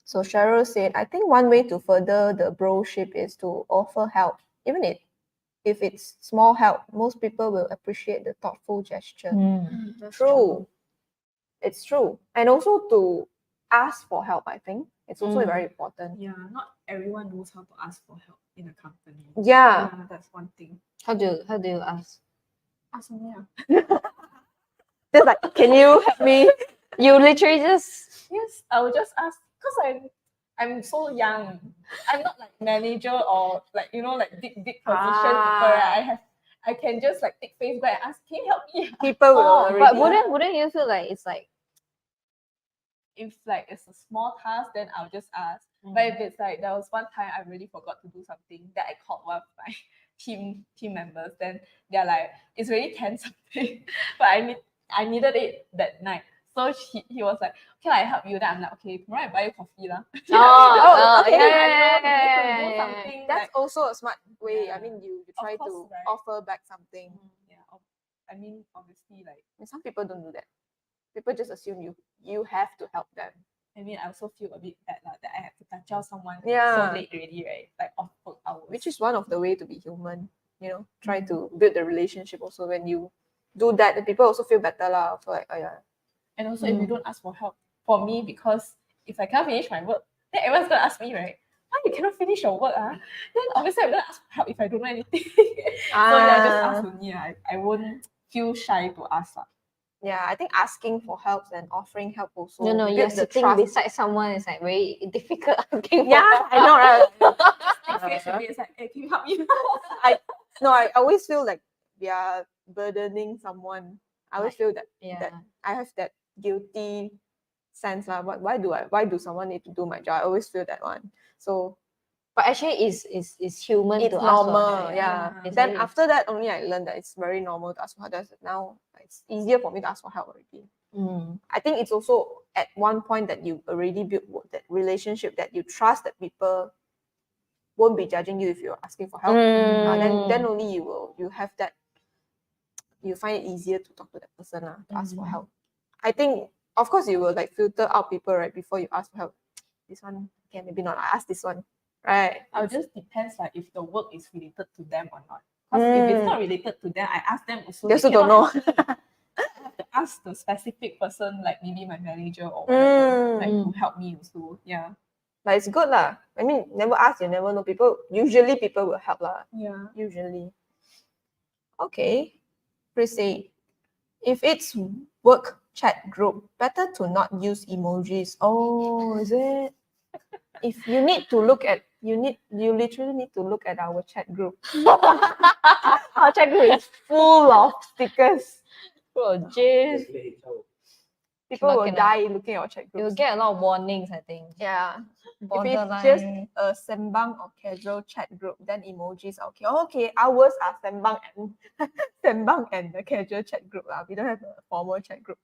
So Cheryl said, I think one way to further the broship is to offer help, even if it's small help. Most people will appreciate the thoughtful gesture. That's True. It's true. And also to ask for help, I think. It's also very important. Yeah, not everyone knows how to ask for help in a company. Yeah. That's one thing. How do you ask? Ask me. Just like, can you help me? You literally just Yes, I will just ask because I'm so young. I'm not like manager or like like big position people. Right? I can just like take Facebook and ask, can you help me? People will but already. wouldn't you feel like it's like If like it's a small task, then I'll just ask. But if it's like there was one time I really forgot to do something that I called one of my team members, then they're like, it's really 10 something, but I needed it that night. So he was like, okay, I help you. Then I'm like, okay, tomorrow I buy you coffee lah. okay. Do something. That's also a smart way. Yeah. I mean, you Of try course, to right? offer back something. I mean, obviously, like And some people don't do that. People just assume you have to help them. I mean, I also feel a bit bad that I have to touch out someone Yeah. so late already, right? Like off work hours. Which is one of the way to be human. Try to build the relationship also. When you do that, the people also feel better lah. So like, oh yeah. And also, if you don't ask for help, for me, because if I can't finish my work, then everyone's gonna ask me, right? Why you cannot finish your work? Then obviously I'm gonna ask for help if I don't know anything. So yeah, just ask only. I won't feel shy to ask. Yeah, I think asking for help and offering help also. no, build you're the sitting trust. beside someone is like very difficult asking for Yeah, help. I know, right? It's like, hey, can you help me? I always feel like we are burdening someone. I always feel that Yeah. I have that guilty sense lah. Why do someone need to do my job? I always feel that one. So But actually it's human it's to ask for normal, help. yeah. It's Then very- after that only I learned that it's very normal to ask for help. Now it's easier for me to ask for help already. I think it's also at one point that you already built that relationship, that you trust that people won't be judging you if you're asking for help. Then only you have that, you find it easier to talk to that person to ask for help. I think of course you will like filter out people right before you ask for help. This one, okay, maybe not. I ask this one, right? It just depends like if the work is related to them or not. Because if it's not related to them, I ask them also. They also don't know. I have to ask the specific person, like maybe my manager or whatever, like to help me also. Yeah. But it's good lah. I mean, never ask, you never know. Usually people will help lah. Yeah. Usually. Okay. Prissy, if it's work chat group, better to not use emojis. Oh, is it? If you need to look at, you literally need to look at our chat group. Our chat group is full of stickers. Oh, jeez. People will Cannot. die looking at our chat group. You'll get a lot of warnings, I think. Yeah. Borderline. If it's just a sembang or casual chat group, then emojis are okay. Oh, okay, ours are sembang and the casual chat group. We don't have a formal chat group.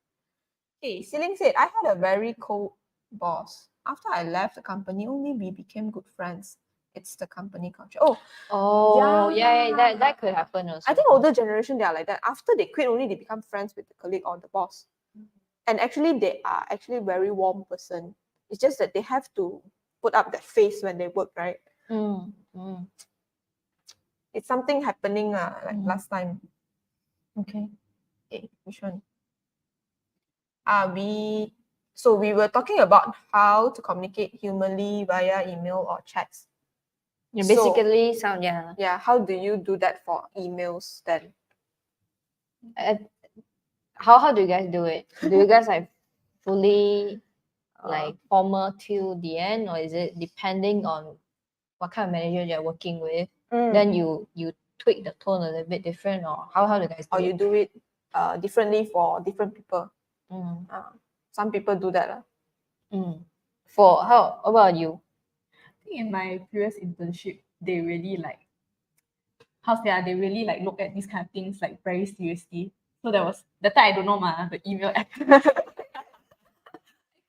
Okay, Siling said, I had a very cold boss. After I left the company, only we became good friends. It's the company culture. That could happen also. I think older generation, they are like that. After they quit, only they become friends with the colleague or the boss. And actually, they are actually very warm person. It's just that they have to put up that face when they work, right? It's something happening like last time. Okay, which one? We were talking about how to communicate humanly via email or chats. Basically, how do you do that for emails then? How do you guys do it? Do you guys like fully like formal till the end, or is it depending on what kind of manager you're working with? Then you tweak the tone a little bit different, or how do you guys do or it? you do it differently for different people? Some people do that. For how about you? I think in my previous internship, they really like they really like look at these kind of things like very seriously. So there was that time I don't know the email app.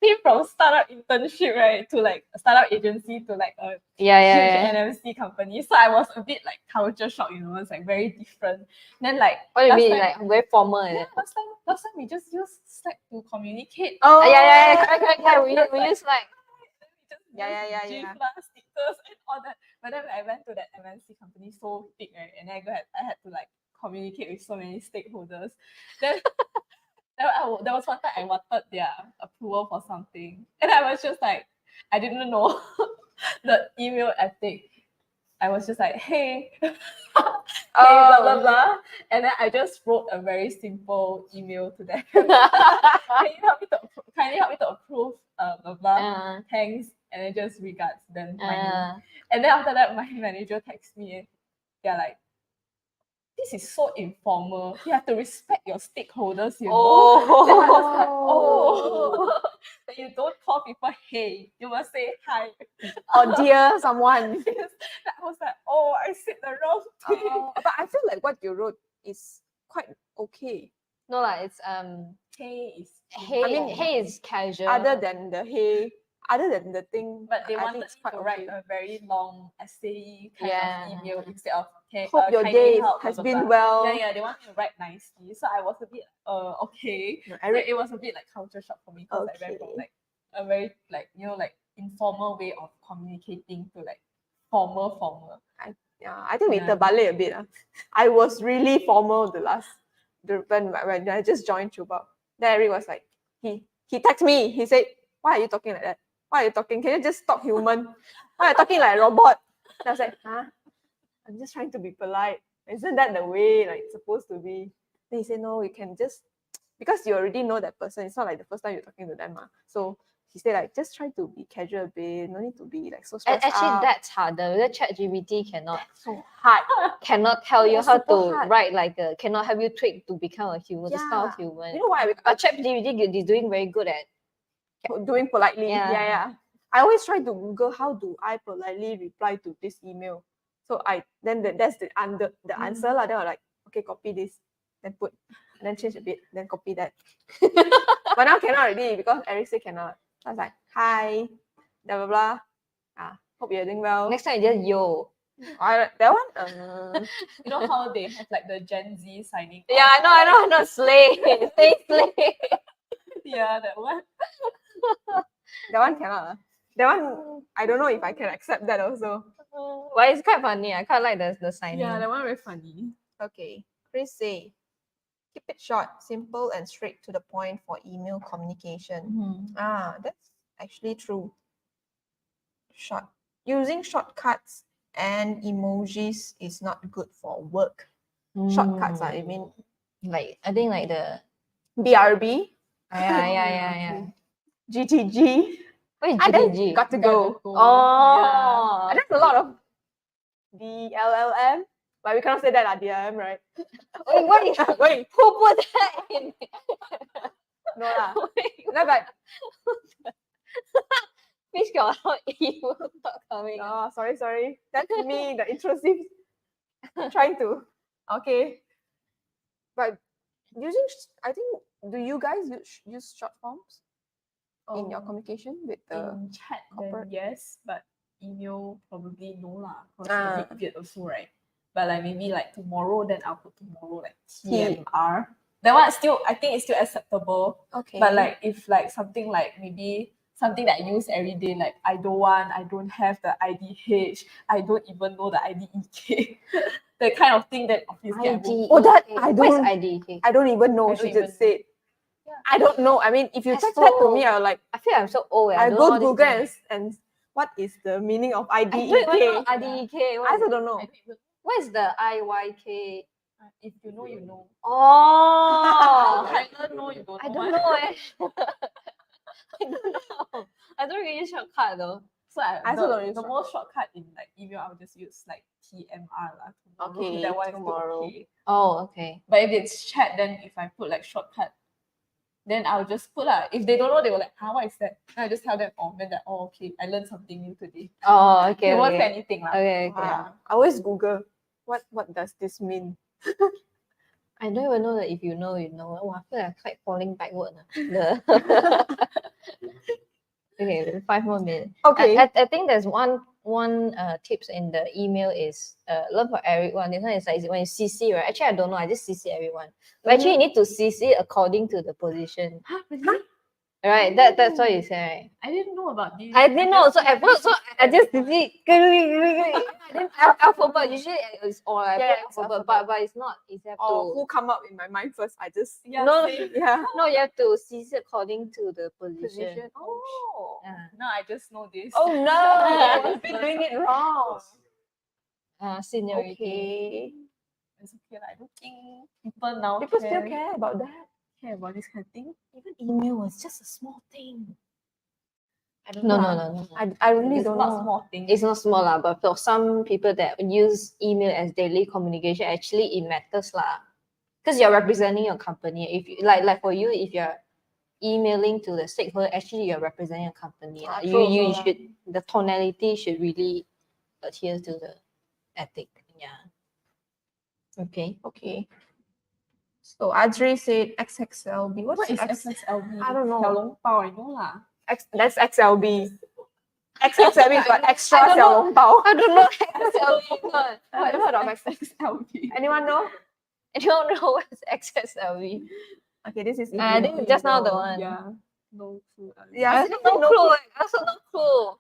came from startup internship, right, to like a startup agency to like a Yeah, huge yeah, yeah. NMC company. So I was a bit like culture shock, you know, it's like very different. Then like What do you last mean? time- Like very formal? yeah, Yeah. last time we just use Slack to communicate. Oh, Yeah, yeah, yeah. Correct. We use like. We just Yeah, use yeah, yeah, GIF yeah. lah, stickers and all that. But then I went to that MNC company so big, right? And then I had to like communicate with so many stakeholders. Then there was one time I wanted their approval for something. And I was just like, I didn't know the email ethic. I was just like, hey, hey, blah, blah, blah. And then I just wrote a very simple email to them. Kindly help me to approve, blah, blah. Thanks. And then just regards, then my name. And then after that, my manager texts me and they're like, this is so informal. You have to respect your stakeholders, you know. Then I was like, oh. Then you don't call people hey. You must say hi. or dear someone. Yes. I was like, oh, I said the wrong thing. But I feel like what you wrote is quite okay. No lah, it's Hey is hey. I mean, hey is casual. Other than the hey, other than the thing, but they I wanted think it's me quite to write okay. a very long essay kind Yeah. of email instead of hey, Hope your kindly day help, has blah, been blah, well. blah. Yeah, they want me to write nicely. So I was a bit okay. No, So it was a bit like culture shock for me because I went from Okay. like a very like like informal way of communicating to like formal. Yeah, I think we Yeah. terbalik a bit. I was really formal when I just joined Chubao. Then Eric was like, he texted me. He said, "Why are you talking like that? Why are you talking? Can you just talk human? Why are you talking like a robot?" And I was like, "Huh? I'm just trying to be polite. Isn't that the way like it's supposed to be?" Then he said, "No, you can just because you already know that person. It's not like the first time you're talking to them, So he said like just try to be casual a bit. No need to be like so stressed Actually, out. that's harder. The ChatGPT cannot So hard. tell you It's how super to hard. write like a cannot help you tweak to become a human. It's not Yeah. human. You know why? But ChatGPT is doing very good at. Doing politely. Yeah. Yeah. I always try to Google how do I politely reply to this email. So that's the answer lah. Then I'm like, okay, copy this, then put, then change a bit, then copy that. But now cannot already because Eric said cannot. So I was like, hi, blah blah blah. Hope you're doing well. Next time, you just yo. That one. You know how they have like the Gen Z signing off, Yeah, I know. Slay. Stay slay. Yeah, that one. That one cannot. That one I don't know if I can accept that also. But it's quite funny. I quite like the signing. Yeah, that one very funny. Okay. Chris say, keep it short, simple, and straight to the point for email communication. That's actually true. Short. Using shortcuts and emojis is not good for work. Shortcuts, I mean, like I think like the BRB, yeah. GTG. What is And then GTG? got to go. Oh, And there's a lot of DLLM, but we cannot say that at DLM, right? wait, what is Wait, who put that in? no lah. Wait, No, but Fish got a lot of evil thought coming. oh, sorry. That's me, the intrusive, trying to. Okay, but I think, do you guys use short forms in your communication with the? In chat, corporate? then yes, but email probably no lah, because Ah. a bit weird also, right? But like maybe like tomorrow, then I'll put tomorrow like TMR. That one still, I think it's still acceptable. Okay. But like if like something like maybe something that I use every day, like I don't have the IDH, I don't even know the IDEK, that kind of thing, that obviously I won't. Oh, that I What is don't. IDK? I don't even know. I She don't just even said. I don't know. I mean, if you That's text that to me, so- I'll like. I feel I'm so old. I don't go know to all Google these things. and what is the meaning of I don't even know IDEK? IDK. I also don't know. What is the IYK? If you know, you know. Oh, I don't know, you don't know. I don't know. I don't know. I don't really use shortcut though. So I also don't use the most shortcut in like email, I would just use like TMR lah. Tomorrow. Okay, That one is tomorrow. still okay. Oh, okay. But if it's chat, then if I put like shortcut, then I'll just put lah. If they don't know, they will like, what is that? Then I just tell them, then that, okay, I learned something new today. Oh, okay. They won't say Okay. anything lah. Okay. Wow. I always Google what does this mean. I don't even know that if you know, you know. Oh, I feel like I'm quite falling backward. The Okay, 5 more minutes. Okay. I think there's one tips in the email is learn for everyone. This one is like when you CC, right? Actually, I don't know. I just CC everyone. But actually, you need to CC according to the position. Huh? Really? Right? That's what you say, right? I didn't know about this. I didn't know. So just- at first, so I just CC. Alphabet. Usually it's all I Yeah, put it's alphabet, alphabet. but it's not. It's have Or to. who come up in my mind first? I just Yeah, No, same. yeah. no, you have to CC according to the position. Position. Oh. Now I just know this. Oh no! I've been doing it wrong. Seniority. Okay. It's okay. I don't think people now People still care about that. care about this kind of thing. Even email was just a small thing. I don't No, know. no, no, no. I really It's don't not know. small thing. It's not small lah, but for some people that use email as daily communication, actually it matters lah. Because you're representing your company. If you like for you, if you're emailing to the stakeholder, actually you're representing a company. Ah, lah. true You also lah. should the tonality should really adhere to the ethic. Yeah. Okay. Okay. So Adri said XXLB. What is X? XXLB? I don't know. 小笼包, I know lah. That's XLB. XXLB is what extra I don't know. 小笼包. I don't know XSLV. I've never heard of XXLB. Anyone know? I don't know what's XSLV. Okay, this is. This is just now the one. Yeah. No clue. Yeah, I also no clue. I also no clue.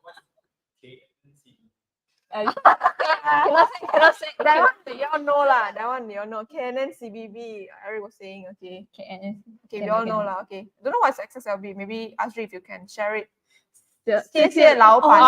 Cannot say. That one you all know lah. That one you all know. KNN CBB. Eric was saying. Okay. Okay, we all know lah. Okay. Don't know what's XSLB. Maybe Asri, if you can share it. 谢谢老板.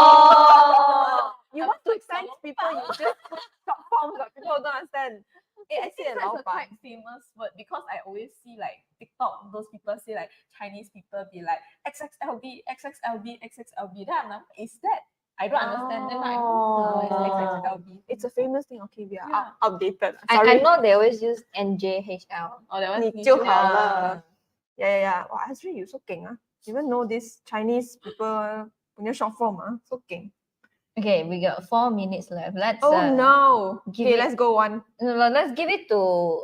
Oh. You want to thank people, you just put short forms, but people don't understand. Hey, I say That's a 老板. quite famous word because I always see like TikTok, those people say like Chinese people be like XXLB, XXLB, XXLB. Then I'm like, is that? I don't understand. Then I know it's XXLB. It's a famous thing. Okay, we are Yeah. outdated. I Sorry. know they always use NJHL. Oh, that 你 was 就好了. Yeah. Wow, Asri, you so 劲 ah. Even know this Chinese people punya short form ah, so 劲. Okay, we got 4 minutes left. Let's Oh no. give Okay, it- let's go one. no, let's give it to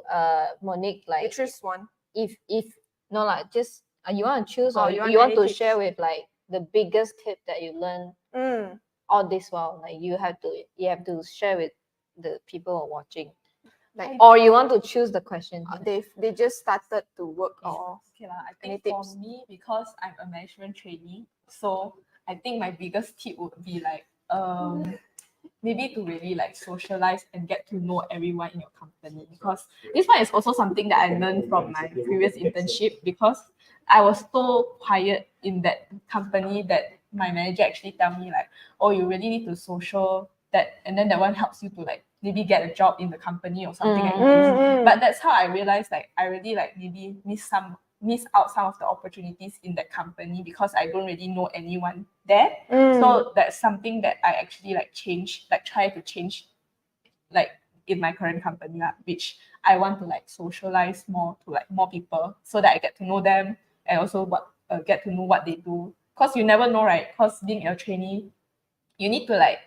Monique. You Like choose one. if no like just you want to choose Oh, or you you want want any to share tips? with like the biggest tip that you learned Mm. all this while. Like you have to share with the people who are watching. Like Or you want to choose the question. they just started to work Yeah. or Okay lah. I Any think for tips? me, because I'm a management trainee, so I think my biggest tip would be like maybe to really like socialize and get to know everyone in your company, because this one is also something that I learned from my previous internship, because I was so quiet in that company that my manager actually tell me like, oh, you really need to social that, and then that one helps you to like maybe get a job in the company or something like this. But that's how I realized like I really like maybe miss out some of the opportunities in that company because I don't really know anyone there. So that's something that I actually like try to change like in my current company lah, which I want to like socialize more to like more people so that I get to know them and also get to know what they do. Because you never know, right? Because being a trainee, you need to like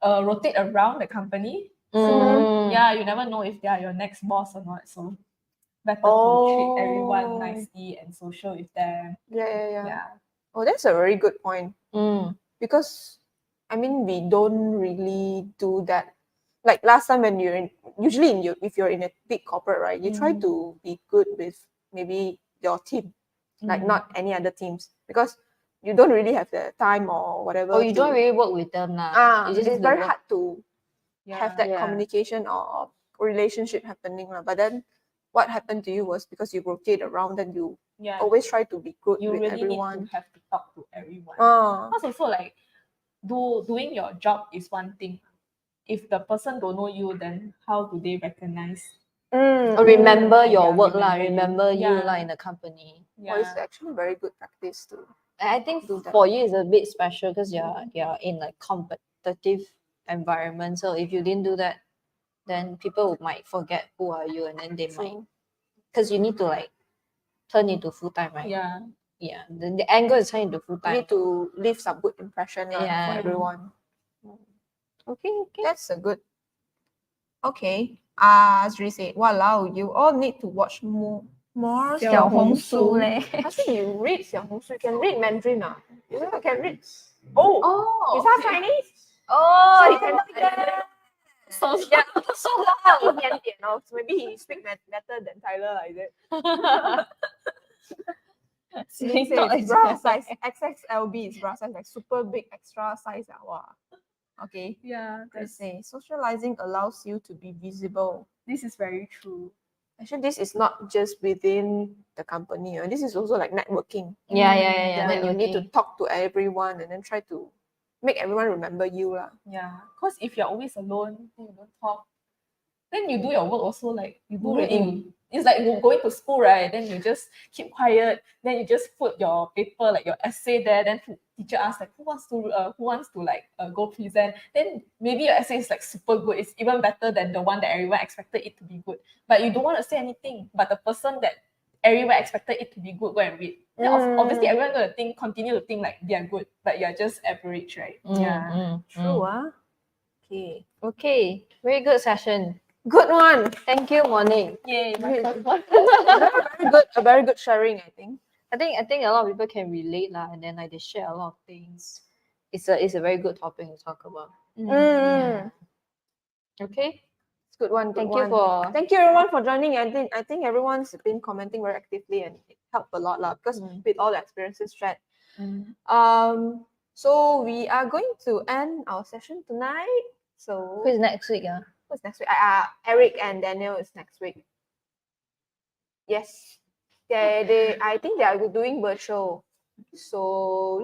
rotate around the company. So yeah, you never know if they are your next boss or not. So better to treat everyone nicely and social with them. yeah. Yeah. Oh, that's a very good point. Mm. Because I mean we don't really do that. Like last time when you're in, usually if you're in a big corporate, right, you try to be good with maybe your team, like not any other teams, because you don't really have the time or whatever. Or you to- don't really work with them now. You just it's need to very work. hard to have that Yeah. communication or relationship happening lah. But then what happened to you was because you rotate around, then you Yeah. always try to be good You with really everyone. need to have to talk to everyone. Ah, Because also like doing your job is one thing. If the person don't know you, then how do they recognize? Or remember Yeah, your work lah, remember you. remember you Yeah. lah in the company. Well, it's actually very good practice too. I think Do that. for you it's a bit special because you're in a competitive environment. So if you didn't do that, then people might forget who are you, and then they might, True. because you need to like turn into full time, right? Yeah. Yeah. The angle is turn into full You time. need to leave some good impression lah Yeah. for everyone. Okay. That's a good. Okay. Azri said, "Walao, you all need to watch more More 小红书嘞。 I think you read 小红书, you can read Mandarin. You know, can read. Oh, Oh, is that Chinese? Oh, So he can do that. so Yeah, so wow. So maybe he speak better than Tyler, like that. Monique Not says bra exact. size XXLB is bra size, like super big extra size. Wow. Okay. yeah, Let's say socializing allows you to be visible. this is very true. Actually, this is not just within the company. This is also like networking. Yeah. When you need to networking. talk to everyone and then try to make everyone remember you. Yeah, because if you're always alone, then you don't talk. Then you do your work also like you do really. It's like you going to school, right? Then you just keep quiet. Then you just put your paper, like your essay there. Then teacher asks like, who wants to like go present? Then maybe your essay is like super good. It's even better than the one that everyone expected it to be good. But you don't want to say anything. But the person that everyone expected it to be good, go and read. Then obviously everyone gonna continue to think like they are good, but you're just average, right? True. Okay. Okay, very good session. Good one. Thank you, Monique. Yay, my my first one. A very good sharing, I think. I think a lot of people can relate lah, and then like they share a lot of things. It's a very good topic to talk about. Yeah. Okay. It's a good one. Thank you for Thank you everyone for joining. I think everyone's been commenting very actively and it helped a lot because with all the experiences shared. So we are going to end our session tonight. So who's next week. who's next week? Eric and Daniel is next week. Yes. They I think they are doing virtual. So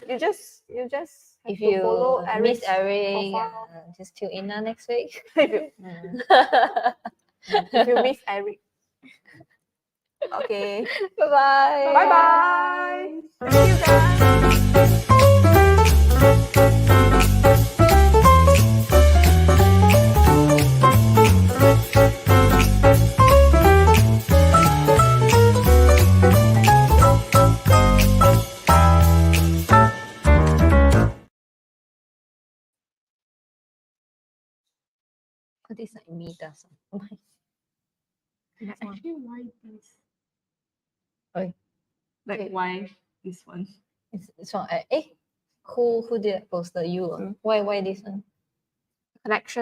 you just have If to you follow miss Eric's Eric, profile. just tune in next week. If you miss Eric. Okay. Bye-bye. Bye bye. Thank you guys. This is like me does. Actually, why this? Oi. Like why this one? It's not who did that poster? You? Why this one? Connection.